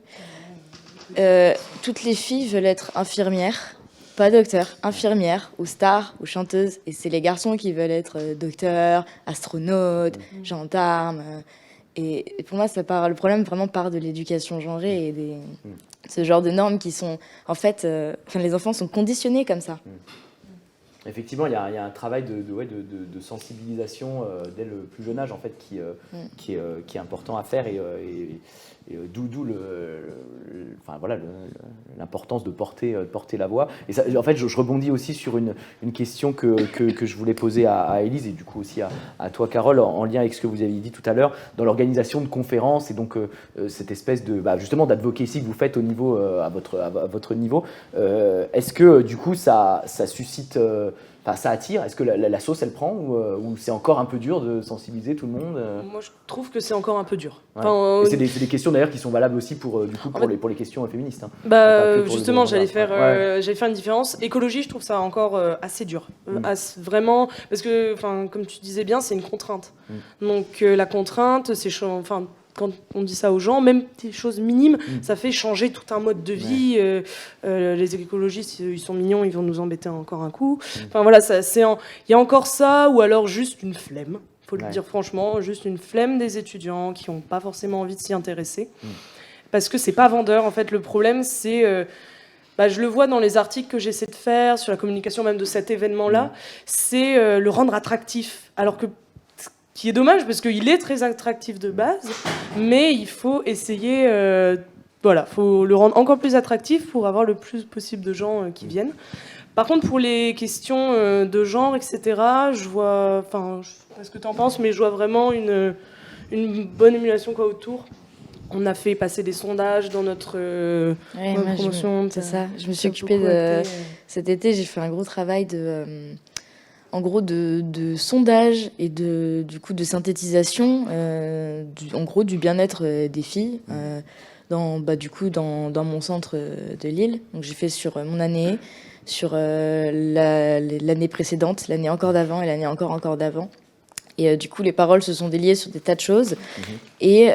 toutes les filles veulent être infirmières. Pas docteur, infirmière ou star ou chanteuse. Et c'est les garçons qui veulent être docteurs, astronautes, gendarmes. Et pour moi, le problème vraiment part de l'éducation genrée et ce genre de normes qui sont... En fait, les enfants sont conditionnés comme ça. Effectivement, il y a un travail de sensibilisation dès le plus jeune âge en fait, qui est important à faire et d'où l'importance de porter la voix. Et ça, en fait, je rebondis aussi sur une question que je voulais poser à Élise et du coup aussi à toi, Carole, en lien avec ce que vous aviez dit tout à l'heure, dans l'organisation de conférences et donc cette espèce de justement d'advocacy que vous faites au niveau, à votre niveau. Est-ce que du coup ça suscite... ça attire. Est-ce que la sauce, elle prend ou c'est encore un peu dur de sensibiliser tout le monde? Moi, je trouve que c'est encore un peu dur. Ouais. Enfin, c'est des questions d'ailleurs qui sont valables aussi pour les questions féministes. Hein. Justement, j'allais faire une différence. Écologie, je trouve ça encore assez dur. Vraiment, parce que, comme tu disais bien, c'est une contrainte. Donc la contrainte, c'est quand on dit ça aux gens, même des choses minimes, ça fait changer tout un mode de vie. Les écologistes, ils sont mignons, ils vont nous embêter encore un coup. Enfin voilà, il y a encore ça, ou alors juste une flemme, faut le dire franchement, juste une flemme des étudiants qui n'ont pas forcément envie de s'y intéresser. Parce que c'est pas vendeur, en fait. Le problème, c'est... je le vois dans les articles que j'essaie de faire, sur la communication même de cet événement-là, c'est le rendre attractif. Alors que qui est dommage parce qu'il est très attractif de base, mais il faut essayer, faut le rendre encore plus attractif pour avoir le plus possible de gens qui viennent. Par contre, pour les questions de genre, etc., je vois, je sais pas ce que tu en penses, mais je vois vraiment une bonne émulation autour. On a fait passer des sondages dans notre promotion. C'est ça, je me suis occupée cet été, j'ai fait un gros travail en gros de sondage et de synthétisation en gros du bien-être des filles dans mon centre de Lille. Donc j'ai fait sur mon année, sur l'année précédente, l'année encore d'avant et l'année encore d'avant. Et du coup, les paroles se sont déliées sur des tas de choses. Et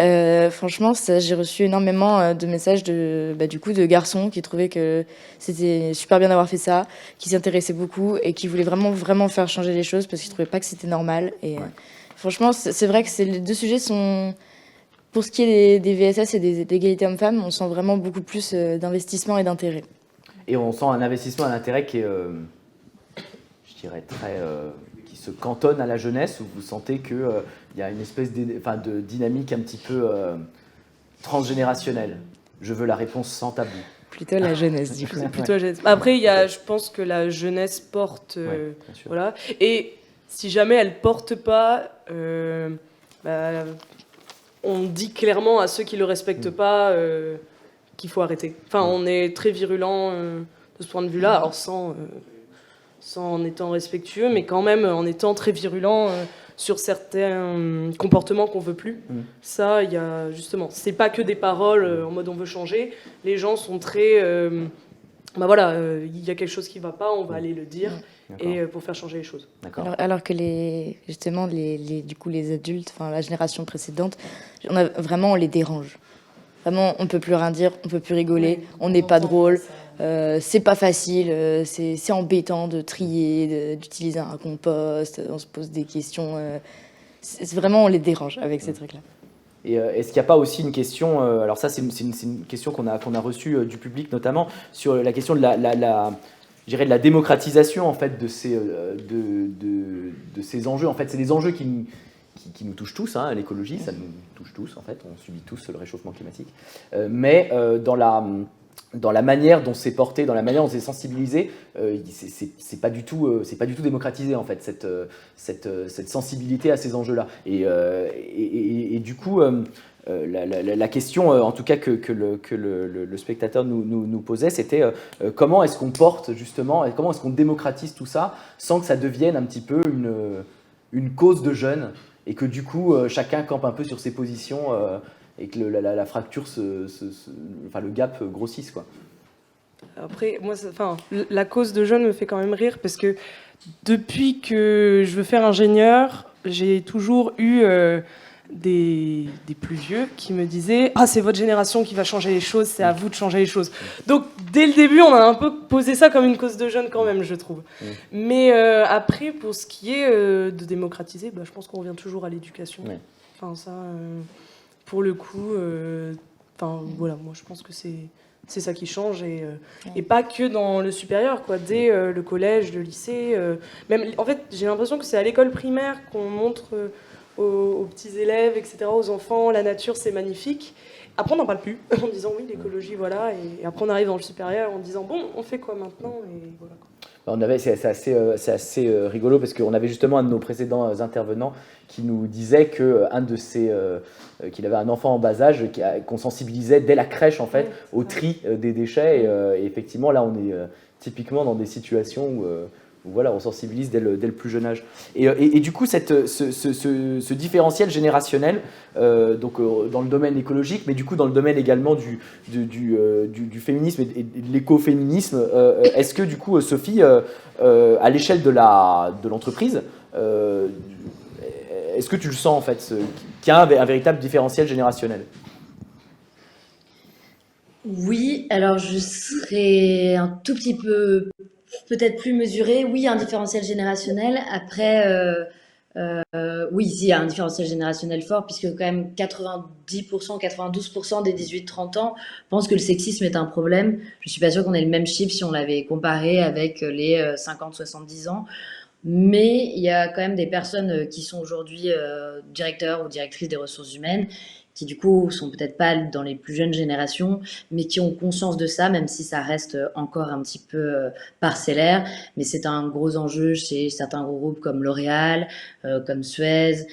franchement, j'ai reçu énormément de messages de garçons qui trouvaient que c'était super bien d'avoir fait ça, qui s'intéressaient beaucoup et qui voulaient vraiment, vraiment faire changer les choses parce qu'ils ne trouvaient pas que c'était normal. Et franchement, c'est vrai que les deux sujets sont... Pour ce qui est des VSS et des égalités hommes-femmes, on sent vraiment beaucoup plus d'investissement et d'intérêt. Et on sent un investissement et un intérêt qui est, je dirais, très... qui se cantonne à la jeunesse, où vous sentez qu'il y a une espèce de dynamique un petit peu transgénérationnelle. Je veux la réponse sans tabou. Plutôt la jeunesse, du coup. Plutôt la jeunesse. Après, je pense que la jeunesse porte... voilà. Et si jamais elle ne porte pas, on dit clairement à ceux qui ne le respectent pas qu'il faut arrêter. On est très virulent de ce point de vue-là, alors sans en étant respectueux, mais quand même en étant très virulent sur certains comportements qu'on veut plus. Ça, il y a justement, c'est pas que des paroles en mode on veut changer. Les gens sont très, bah voilà, il y a quelque chose qui va pas, on va aller le dire et pour faire changer les choses. Alors que justement du coup les adultes, enfin la génération précédente, on les dérange. Vraiment, on peut plus rien dire, on peut plus rigoler, on n'est pas drôle. C'est pas facile, c'est embêtant de trier, d'utiliser un compost, on se pose des questions. Vraiment, on les dérange avec ces trucs-là. Et est-ce qu'il n'y a pas aussi une question, alors ça c'est une question qu'on a reçue du public notamment, sur la question de je dirais de la démocratisation en fait de ces enjeux. En fait, c'est des enjeux qui nous touchent tous, hein, l'écologie, ça nous touche tous en fait, on subit tous le réchauffement climatique. Mais dans la manière dont c'est porté, dans la manière dont c'est sensibilisé, c'est pas du tout démocratisé en fait cette sensibilité à ces enjeux-là. Et du coup, la question, en tout cas que le spectateur nous posait, c'était comment est-ce qu'on porte justement, et comment est-ce qu'on démocratise tout ça sans que ça devienne un petit peu une cause de jeunes et que du coup chacun campe un peu sur ses positions. Et que la fracture, le gap grossisse, quoi. Après, moi, la cause de jeunes me fait quand même rire parce que depuis que je veux faire ingénieur, j'ai toujours eu des plus vieux qui me disaient « Ah, c'est votre génération qui va changer les choses, c'est à vous de changer les choses. » Donc, dès le début, on a un peu posé ça comme une cause de jeunes quand même, je trouve. Mais après, pour ce qui est de démocratiser, je pense qu'on revient toujours à l'éducation. Enfin, ça... pour le coup, voilà, moi je pense que c'est ça qui change et pas que dans le supérieur, quoi. Dès le collège, le lycée, même en fait j'ai l'impression que c'est à l'école primaire qu'on montre aux petits élèves, etc., aux enfants, la nature c'est magnifique. Après on n'en parle plus en disant oui l'écologie voilà et après on arrive dans le supérieur en disant bon on fait quoi maintenant et voilà. C'est assez rigolo parce qu'on avait justement un de nos précédents intervenants qui nous disait qu'il avait un enfant en bas âge qu'on sensibilisait dès la crèche en fait au tri des déchets et effectivement là on est typiquement dans des situations où voilà, on sensibilise dès le plus jeune âge. Et du coup, ce différentiel générationnel, donc dans le domaine écologique, mais du coup dans le domaine également du féminisme et de l'écoféminisme, est-ce que du coup, Sophie, à l'échelle de l'entreprise, est-ce que tu le sens en fait, qu'il y a un véritable différentiel générationnel ? Oui, alors je serais un tout petit peu peut-être plus mesuré. Oui, il y a un différentiel générationnel. Après, oui, il y a un différentiel générationnel fort, puisque quand même 90%, 92% des 18-30 ans pensent que le sexisme est un problème. Je suis pas sûre qu'on ait le même chiffre si on l'avait comparé avec les 50-70 ans. Mais il y a quand même des personnes qui sont aujourd'hui directeurs ou directrices des ressources humaines qui du coup sont peut-être pas dans les plus jeunes générations, mais qui ont conscience de ça, même si ça reste encore un petit peu parcellaire. Mais c'est un gros enjeu chez certains gros groupes comme L'Oréal, comme Suez,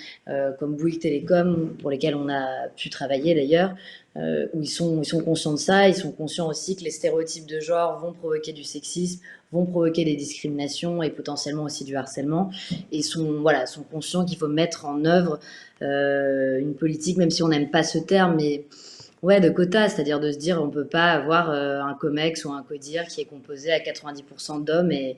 comme Bouygues Télécom, pour lesquels on a pu travailler d'ailleurs, où ils sont conscients de ça. Ils sont conscients aussi que les stéréotypes de genre vont provoquer du sexisme, vont provoquer des discriminations et potentiellement aussi du harcèlement. Et sont conscients qu'il faut mettre en œuvre une politique, même si on n'aime pas ce terme, mais ouais, de quotas, c'est-à-dire de se dire on peut pas avoir un COMEX ou un CODIR qui est composé à 90% d'hommes et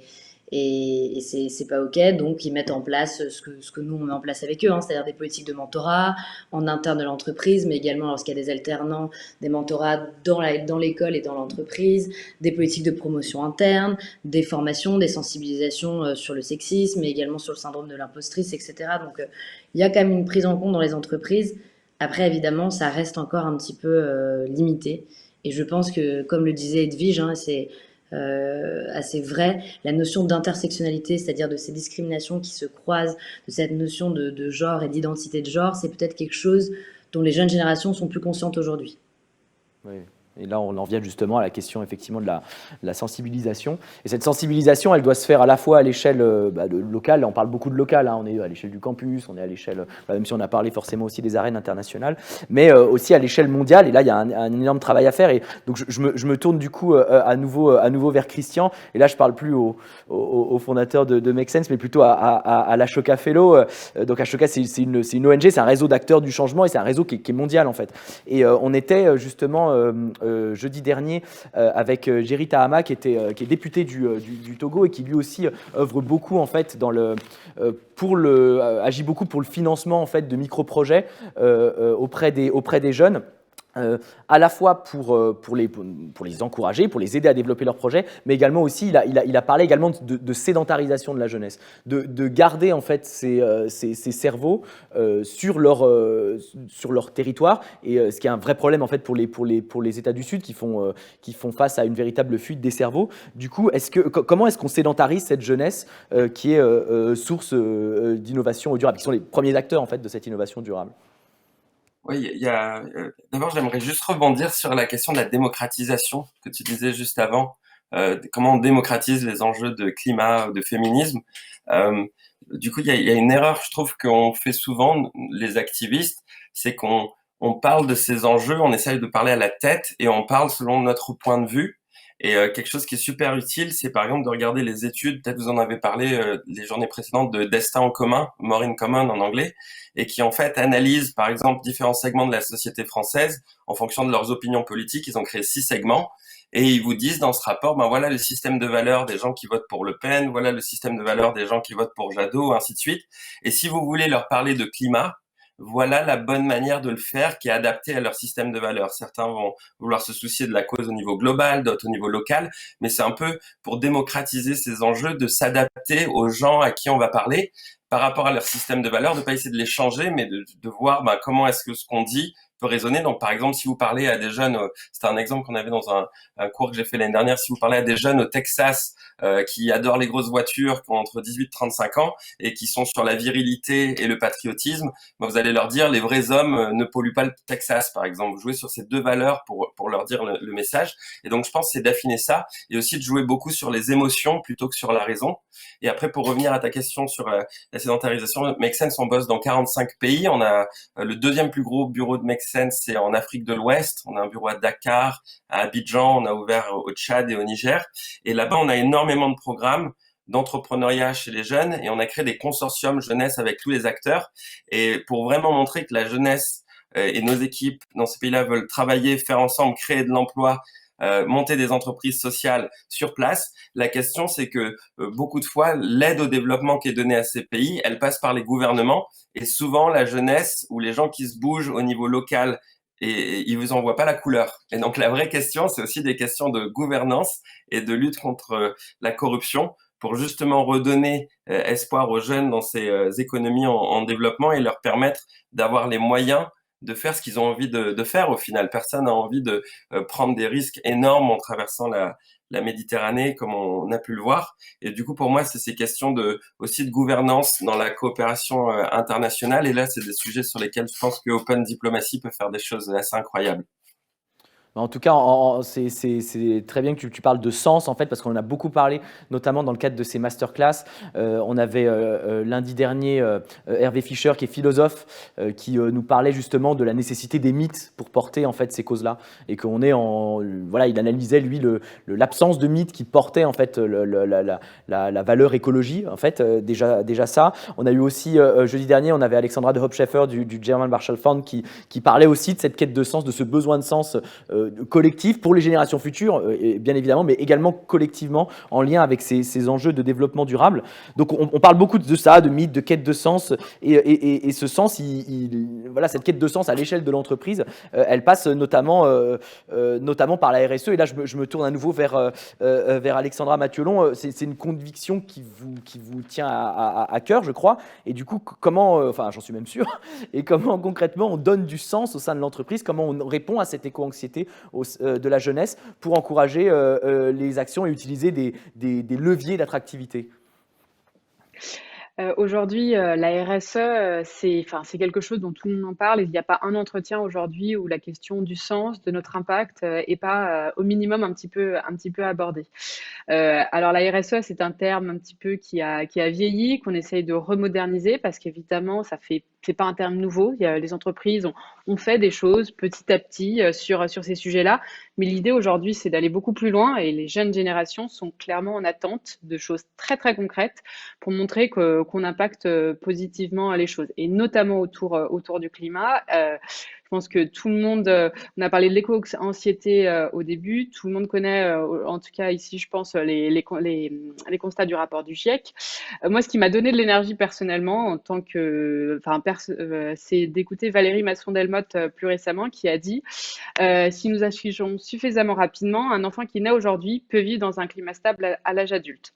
c'est pas ok, donc ils mettent en place ce que nous on met en place avec eux, hein, c'est-à-dire des politiques de mentorat en interne de l'entreprise, mais également lorsqu'il y a des alternants, des mentorats dans l'école et dans l'entreprise, des politiques de promotion interne, des formations, des sensibilisations sur le sexisme, mais également sur le syndrome de l'impostrice, etc. Donc il y a quand même une prise en compte dans les entreprises. Après, évidemment, ça reste encore un petit peu limité. Et je pense que, comme le disait Edwige, hein, c'est assez vrai, la notion d'intersectionnalité, c'est-à-dire de ces discriminations qui se croisent, de cette notion de genre et d'identité de genre, c'est peut-être quelque chose dont les jeunes générations sont plus conscientes aujourd'hui. Oui. Et là, on en vient justement à la question effectivement de la sensibilisation. Et cette sensibilisation, elle doit se faire à la fois à l'échelle locale. Là, on parle beaucoup de local, hein, on est à l'échelle du campus, on est à l'échelle, même si on a parlé forcément aussi des arènes internationales, mais aussi à l'échelle mondiale. Et là, il y a un énorme travail à faire. Et donc, je me tourne du coup à nouveau vers Christian. Et là, je ne parle plus au fondateur de Make Sense, mais plutôt à l'Ashoka Fellow. Donc, Ashoka, c'est une ONG, c'est un réseau d'acteurs du changement et c'est un réseau qui est mondial en fait. Et on était justement jeudi dernier avec Jerry Tahama qui est député du Togo et qui lui aussi œuvre beaucoup en fait agit beaucoup pour le financement en fait de micro-projets auprès des jeunes. À la fois pour les encourager, pour les aider à développer leurs projets, mais également aussi, il a parlé également de sédentarisation de la jeunesse, de garder en fait ces cerveaux sur leur territoire, et ce qui est un vrai problème en fait pour les États du Sud qui font face à une véritable fuite des cerveaux. Du coup, comment est-ce qu'on sédentarise cette jeunesse qui est source d'innovation durable, qui sont les premiers acteurs en fait de cette innovation durable? Oui, d'abord, j'aimerais juste rebondir sur la question de la démocratisation que tu disais juste avant. Comment on démocratise les enjeux de climat, de féminisme. Du coup, il y a une erreur, je trouve, qu'on fait souvent, les activistes, c'est qu'on parle de ces enjeux, on essaye de parler à la tête et on parle selon notre point de vue. Et quelque chose qui est super utile, c'est par exemple de regarder les études, peut-être vous en avez parlé les journées précédentes, de Destin en commun, More in Common en anglais, et qui en fait analysent par exemple différents segments de la société française en fonction de leurs opinions politiques. Ils ont créé 6 segments et ils vous disent dans ce rapport, ben voilà le système de valeurs des gens qui votent pour Le Pen, voilà le système de valeurs des gens qui votent pour Jadot, ainsi de suite. Et si vous voulez leur parler de climat, voilà la bonne manière de le faire qui est adaptée à leur système de valeurs. Certains vont vouloir se soucier de la cause au niveau global, d'autres au niveau local, mais c'est un peu pour démocratiser ces enjeux, de s'adapter aux gens à qui on va parler par rapport à leur système de valeurs, de pas essayer de les changer, mais de voir comment est-ce que ce qu'on dit peut résonner. Donc, par exemple, si vous parlez à des jeunes, c'était un exemple qu'on avait dans un cours que j'ai fait l'année dernière, si vous parlez à des jeunes au Texas qui adorent les grosses voitures, qui ont entre 18 et 35 ans et qui sont sur la virilité et le patriotisme, vous allez leur dire les vrais hommes ne polluent pas le Texas, par exemple. Vous jouez sur ces 2 valeurs pour leur dire le message. Et donc, je pense que c'est d'affiner ça et aussi de jouer beaucoup sur les émotions plutôt que sur la raison. Et après, pour revenir à ta question sur la sédentarisation, Make Sense, on bosse dans 45 pays. On a le 2e plus gros bureau de Make Sense, c'est en Afrique de l'Ouest. On a un bureau à Dakar, à Abidjan, on a ouvert au Tchad et au Niger. Et là-bas, on a énormément de programmes d'entrepreneuriat chez les jeunes et on a créé des consortiums jeunesse avec tous les acteurs. Et pour vraiment montrer que la jeunesse et nos équipes dans ces pays-là veulent travailler, faire ensemble, créer de l'emploi, monter des entreprises sociales sur place. La question, c'est que beaucoup de fois, l'aide au développement qui est donnée à ces pays, elle passe par les gouvernements et souvent la jeunesse ou les gens qui se bougent au niveau local, et ils vous envoient pas la couleur. Et donc la vraie question, c'est aussi des questions de gouvernance et de lutte contre la corruption pour justement redonner espoir aux jeunes dans ces économies en développement et leur permettre d'avoir les moyens de faire ce qu'ils ont envie de faire au final. Personne n'a envie de prendre des risques énormes en traversant la Méditerranée, comme on a pu le voir. Et du coup, pour moi, c'est ces questions aussi de gouvernance dans la coopération internationale. Et là, c'est des sujets sur lesquels je pense que Open Diplomacy peut faire des choses assez incroyables. En tout cas, c'est très bien que tu parles de sens, en fait, parce qu'on en a beaucoup parlé, notamment dans le cadre de ces masterclass. On avait lundi dernier Hervé Fischer, qui est philosophe, qui nous parlait justement de la nécessité des mythes pour porter en fait ces causes-là, et qu'on est voilà, il analysait lui l'absence de mythes qui portait en fait la valeur écologie, en fait, déjà ça. On a eu aussi jeudi dernier, on avait Alexandra de Hopscheffer du German Marshall Fund qui parlait aussi de cette quête de sens, de ce besoin de sens collectif pour les générations futures, bien évidemment, mais également collectivement en lien avec ces enjeux de développement durable. Donc on parle beaucoup de ça, de mythe, de quête de sens, et ce sens, voilà, cette quête de sens à l'échelle de l'entreprise, elle passe notamment par la RSE. Et là, je me tourne à nouveau vers Alexandra Mathiolon. C'est une conviction qui vous tient à cœur, je crois. Et du coup, comment, enfin, j'en suis même sûr, et comment concrètement on donne du sens au sein de l'entreprise, comment on répond à cette éco-anxiété de la jeunesse pour encourager les actions et utiliser des leviers d'attractivité. Aujourd'hui, la RSE, c'est quelque chose dont tout le monde en parle. Il n'y a pas un entretien aujourd'hui où la question du sens, de notre impact, est pas, au minimum un petit peu abordée. Alors la RSE, c'est un terme un petit peu qui a vieilli, qu'on essaye de remoderniser parce qu'évidemment, c'est pas un terme nouveau. Les entreprises ont fait des choses petit à petit sur ces sujets-là. Mais l'idée aujourd'hui, c'est d'aller beaucoup plus loin et les jeunes générations sont clairement en attente de choses très, très concrètes pour montrer qu'on impacte positivement les choses et notamment autour du climat. Je pense que tout le monde, on a parlé de l'éco-anxiété au début, tout le monde connaît, en tout cas ici, je pense, les constats du rapport du GIEC. Moi, ce qui m'a donné de l'énergie personnellement, en tant que, c'est d'écouter Valérie Masson-Delmotte plus récemment, qui a dit si nous agisons suffisamment rapidement, un enfant qui naît aujourd'hui peut vivre dans un climat stable à l'âge adulte.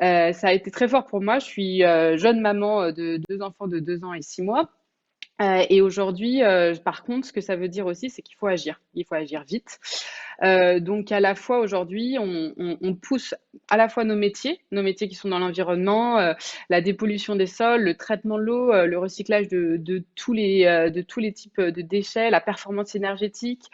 Ça a été très fort pour moi. Je suis jeune maman de 2 enfants de 2 ans et 6 mois. Et aujourd'hui, par contre, ce que ça veut dire aussi, c'est qu'il faut agir. Il faut agir vite. Donc, à la fois aujourd'hui, on pousse à la fois nos métiers qui sont dans l'environnement, la dépollution des sols, le traitement de l'eau, le recyclage de tous les types de déchets, la performance énergétique.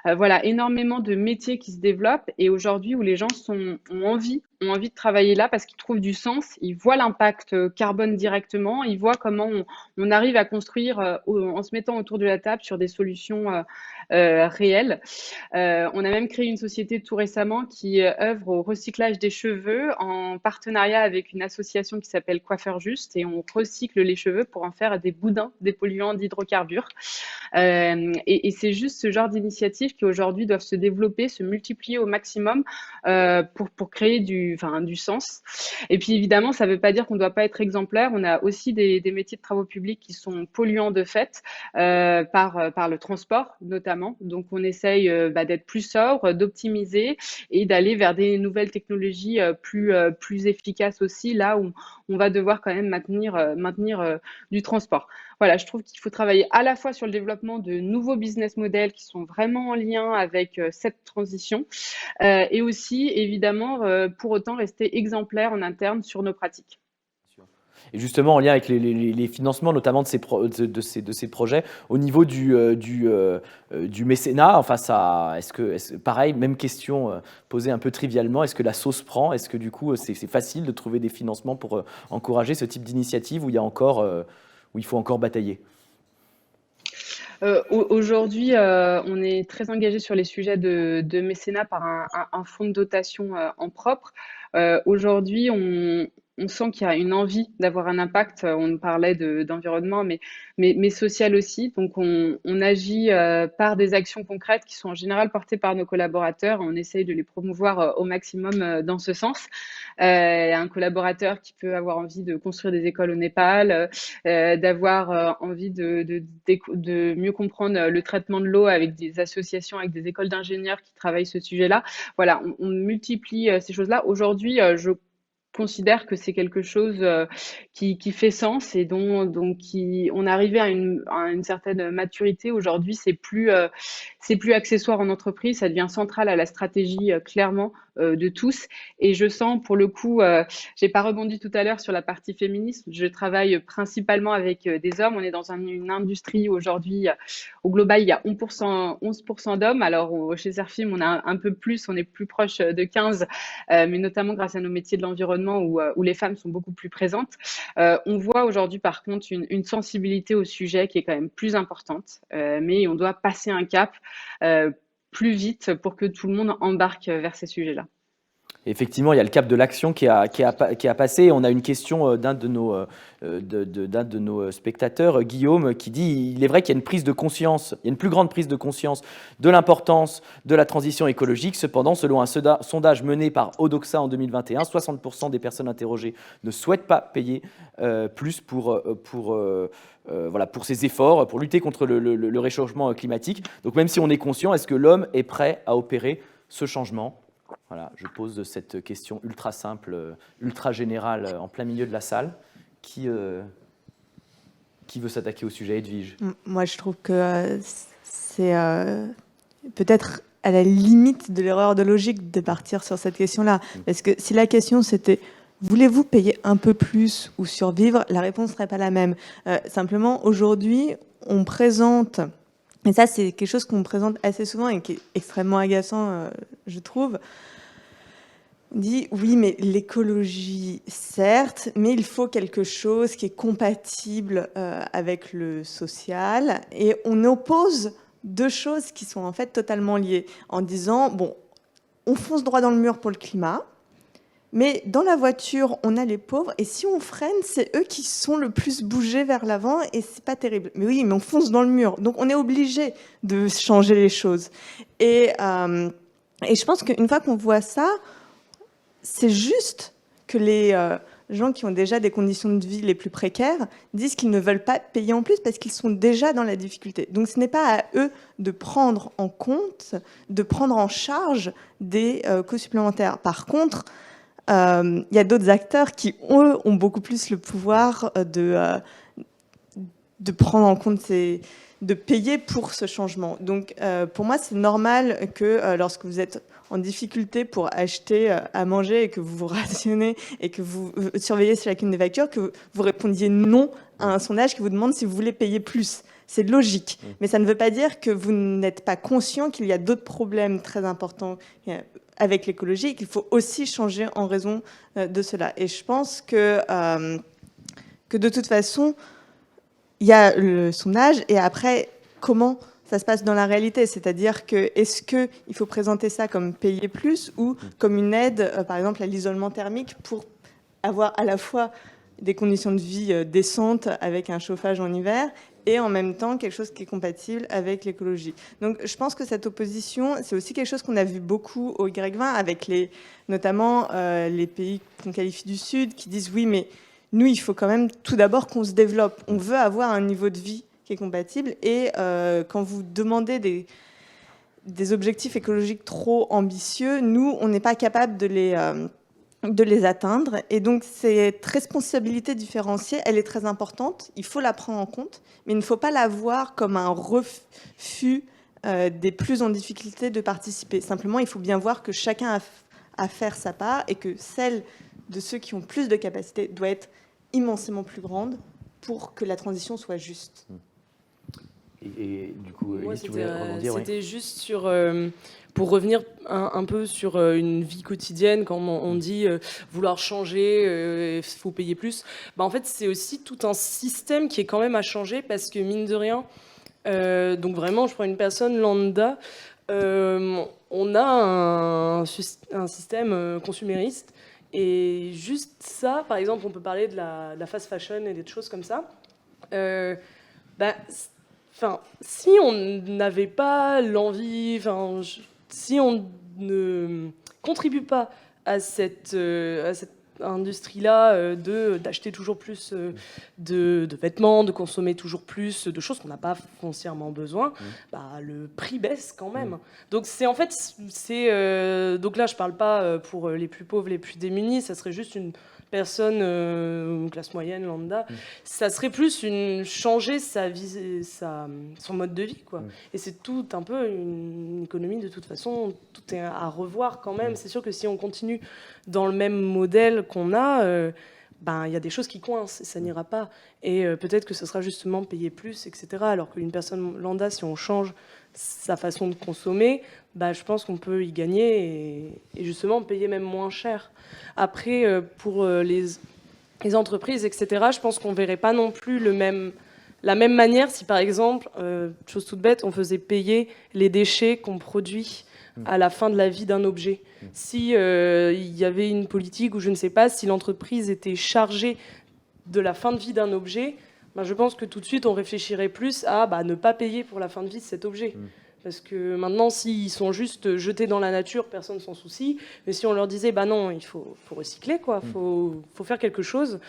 Voilà, énormément de métiers qui se développent et aujourd'hui où les gens ont envie de travailler là parce qu'ils trouvent du sens, ils voient l'impact carbone directement, ils voient comment on arrive à construire en se mettant autour de la table sur des solutions réelles. On a même créé une société tout récemment qui œuvre au recyclage des cheveux en partenariat avec une association qui s'appelle Coiffeur Juste et on recycle les cheveux pour en faire des boudins dépolluants d'hydrocarbures. Et c'est juste ce genre d'initiatives qui aujourd'hui doivent se développer, se multiplier au maximum pour créer du sens. Et puis évidemment, ça ne veut pas dire qu'on ne doit pas être exemplaire. On a aussi des métiers de travaux publics qui sont polluants de fait par le transport notamment. Donc on essaye d'être plus sobre, d'optimiser et d'aller vers des nouvelles technologies plus efficaces aussi, là où on va devoir quand même maintenir du transport. Voilà, je trouve qu'il faut travailler à la fois sur le développement de nouveaux business models qui sont vraiment en lien avec cette transition et aussi, évidemment, pour autant rester exemplaire en interne sur nos pratiques. Et justement, en lien avec les financements, notamment de ces projets, au niveau du mécénat, enfin, pareil, même question posée un peu trivialement, est-ce que la sauce prend? Est-ce que du coup, c'est facile de trouver des financements pour encourager ce type d'initiative où il faut encore batailler? Aujourd'hui, on est très engagé sur les sujets de mécénat par un fonds de dotation en propre. Aujourd'hui, on sent qu'il y a une envie d'avoir un impact. On parlait d'environnement, mais social aussi. Donc, on agit par des actions concrètes qui sont en général portées par nos collaborateurs. On essaye de les promouvoir au maximum dans ce sens. Un collaborateur qui peut avoir envie de construire des écoles au Népal, d'avoir envie de mieux comprendre le traitement de l'eau avec des associations, avec des écoles d'ingénieurs qui travaillent ce sujet-là. Voilà, on multiplie ces choses-là. Aujourd'hui, je considère que c'est quelque chose qui fait sens et dont on est arrivé à une certaine maturité. Aujourd'hui, c'est plus accessoire en entreprise, ça devient central à la stratégie clairement de tous. Et je sens pour le coup, j'ai pas rebondi tout à l'heure sur la partie féministe. Je travaille principalement avec des hommes. On est dans une industrie aujourd'hui, au global, il y a 11% d'hommes. Alors chez Serfim, on a un peu plus, on est plus proche de 15, mais notamment grâce à nos métiers de l'environnement où les femmes sont beaucoup plus présentes. On voit aujourd'hui par contre une sensibilité au sujet qui est quand même plus importante, mais on doit passer un cap plus vite pour que tout le monde embarque vers ces sujets-là. Effectivement, il y a le cap de l'action qui a passé. On a une question d'un de nos spectateurs, Guillaume, qui dit « Il est vrai qu'il y a une prise de conscience, il y a une plus grande prise de conscience de l'importance de la transition écologique. Cependant, selon un sondage mené par Odoxa en 2021, 60% des personnes interrogées ne souhaitent pas payer plus pour ces efforts, pour lutter contre le réchauffement climatique. Donc même si on est conscient, est-ce que l'homme est prêt à opérer ce changement ? Voilà, je pose cette question ultra simple, ultra générale, en plein milieu de la salle. Qui veut s'attaquer au sujet, Edwige? Moi, je trouve que c'est peut-être à la limite de l'erreur de logique de partir sur cette question-là. Parce que si la question, c'était voulez-vous payer un peu plus ou survivre? La réponse ne serait pas la même. Simplement, aujourd'hui, on présente, et ça c'est quelque chose qu'on présente assez souvent et qui est extrêmement agaçant, je trouve, on dit oui, mais l'écologie, certes, mais il faut quelque chose qui est compatible avec le social. Et on oppose deux choses qui sont en fait totalement liées, en disant, bon, on fonce droit dans le mur pour le climat, mais dans la voiture, on a les pauvres, et si on freine, c'est eux qui sont le plus bougés vers l'avant, et c'est pas terrible. Mais oui, mais on fonce dans le mur, donc on est obligé de changer les choses. Et je pense qu'une fois qu'on voit ça, c'est juste que les gens qui ont déjà des conditions de vie les plus précaires disent qu'ils ne veulent pas payer en plus parce qu'ils sont déjà dans la difficulté. Donc ce n'est pas à eux de prendre en compte, de prendre en charge des coûts supplémentaires. Par contre, il y a d'autres acteurs qui, eux, ont beaucoup plus le pouvoir de prendre en compte de payer pour ce changement. Donc pour moi, c'est normal que lorsque vous êtes en difficulté pour acheter à manger et que vous vous rationnez et que vous surveillez chacune des factures, que vous répondiez non à un sondage qui vous demande si vous voulez payer plus. C'est logique. Mais ça ne veut pas dire que vous n'êtes pas conscient qu'il y a d'autres problèmes très importants avec l'écologie et qu'il faut aussi changer en raison de cela. Et je pense que de toute façon, il y a le sondage et après, comment ça se passe dans la réalité, c'est-à-dire que est-ce qu'il faut présenter ça comme payer plus ou comme une aide, par exemple à l'isolement thermique, pour avoir à la fois des conditions de vie décentes avec un chauffage en hiver et en même temps quelque chose qui est compatible avec l'écologie. Donc je pense que cette opposition, c'est aussi quelque chose qu'on a vu beaucoup au Y20 avec notamment les pays qu'on qualifie du Sud qui disent oui mais nous il faut quand même tout d'abord qu'on se développe, on veut avoir un niveau de vie qui est compatible. Et quand vous demandez des objectifs écologiques trop ambitieux, nous, on n'est pas capable de les atteindre. Et donc, cette responsabilité différenciée, elle est très importante. Il faut la prendre en compte, mais il ne faut pas la voir comme un refus des plus en difficulté de participer. Simplement, il faut bien voir que chacun a à faire sa part et que celle de ceux qui ont plus de capacité doit être immensément plus grande pour que la transition soit juste. Et du coup, moi, Élise, tu voulais rebondir, c'était juste sur, pour revenir un peu sur une vie quotidienne, quand on dit vouloir changer, il faut payer plus. Bah, en fait, c'est aussi tout un système qui est quand même à changer parce que mine de rien, donc vraiment, je prends une personne lambda, on a un système consumériste. Et juste ça, par exemple, on peut parler de la fast fashion et des choses comme ça. Si on n'avait pas l'envie, si on ne contribue pas à cette industrie-là d'acheter toujours plus de vêtements, de consommer toujours plus de choses qu'on n'a pas foncièrement besoin, le prix baisse quand même. Donc donc là je parle pas pour les plus pauvres, les plus démunis, ça serait juste une personne classe moyenne lambda, ça serait plus changer son mode de vie quoi. Et c'est tout un peu une économie de toute façon, tout est à revoir quand même. C'est sûr que si on continue dans le même modèle qu'on a, il y a des choses qui coincent et ça n'ira pas. Et peut-être que ce sera justement payer plus, etc. Alors qu'une personne lambda, si on change sa façon de consommer, je pense qu'on peut y gagner et justement payer même moins cher. Après, pour les entreprises, etc., je pense qu'on ne verrait pas non plus la même manière si, par exemple, chose toute bête, on faisait payer les déchets qu'on produit à la fin de la vie d'un objet. Si il y avait une politique ou je ne sais pas, si l'entreprise était chargée de la fin de vie d'un objet, je pense que tout de suite on réfléchirait plus à ne pas payer pour la fin de vie de cet objet. Parce que maintenant, s'ils sont juste jetés dans la nature, personne ne s'en soucie. Mais si on leur disait, non, il faut recycler, quoi, faut faire quelque chose,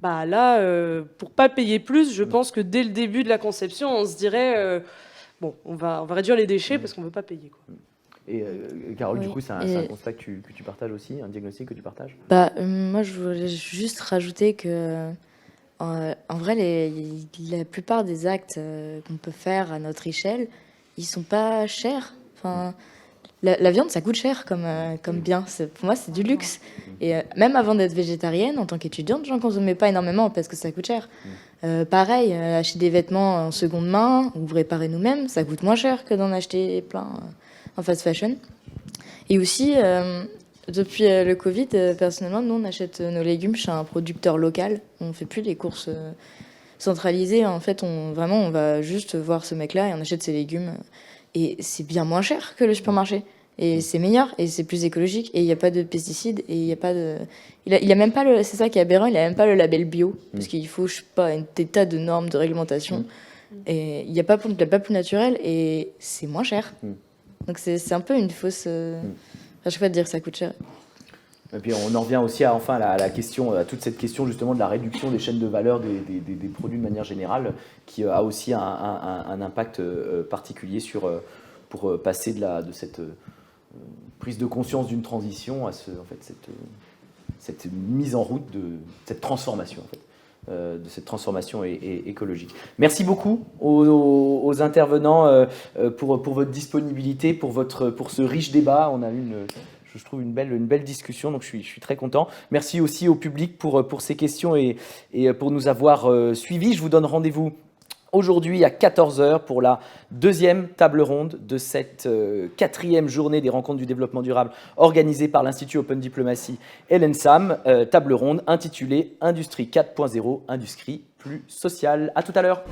là, pour pas payer plus, je pense que dès le début de la conception, on se dirait, on va réduire les déchets parce qu'on veut pas payer, quoi. Et Carole, du coup, c'est un constat que tu partages aussi, un diagnostic que tu partages? Moi, je voulais juste rajouter que, en vrai, la plupart des actes qu'on peut faire à notre échelle, ils sont pas chers. la viande, ça coûte cher comme bien. Pour moi, c'est du luxe. Et même avant d'être végétarienne, en tant qu'étudiante, j'en consommais pas énormément parce que ça coûte cher. Pareil, acheter des vêtements en seconde main ou réparer nous-mêmes, ça coûte moins cher que d'en acheter plein en fast fashion. Et aussi, depuis le Covid, personnellement, nous, on achète nos légumes chez un producteur local. On ne fait plus les courses centralisées. En fait, on va juste voir ce mec-là et on achète ses légumes. Et c'est bien moins cher que le supermarché. Et c'est meilleur, et c'est plus écologique, et il n'y a pas de pesticides, et il n'y a pas de... Il a même pas c'est ça qui est aberrant, il n'a même pas le label bio, parce qu'il faut, je sais pas, un tas de normes, de réglementation. Et il n'y a pas plus naturel, et c'est moins cher. Donc c'est un peu une fausse... À chaque fois de dire que ça coûte cher. Et puis on en revient aussi à la question, à toute cette question justement de la réduction des chaînes de valeur des produits de manière générale, qui a aussi un impact particulier pour passer de cette prise de conscience d'une transition à cette mise en route de cette transformation écologique. Merci beaucoup aux intervenants pour votre disponibilité, pour ce riche débat. On a eu je trouve une belle discussion, donc je suis très content. Merci aussi au public pour ces questions et pour nous avoir suivis. Je vous donne rendez-vous aujourd'hui à 14h pour la deuxième table ronde de cette 4e journée des rencontres du développement durable organisée par l'Institut Open Diplomacy et l'ENSAM. Table ronde intitulée Industrie 4.0, industrie plus sociale. À tout à l'heure.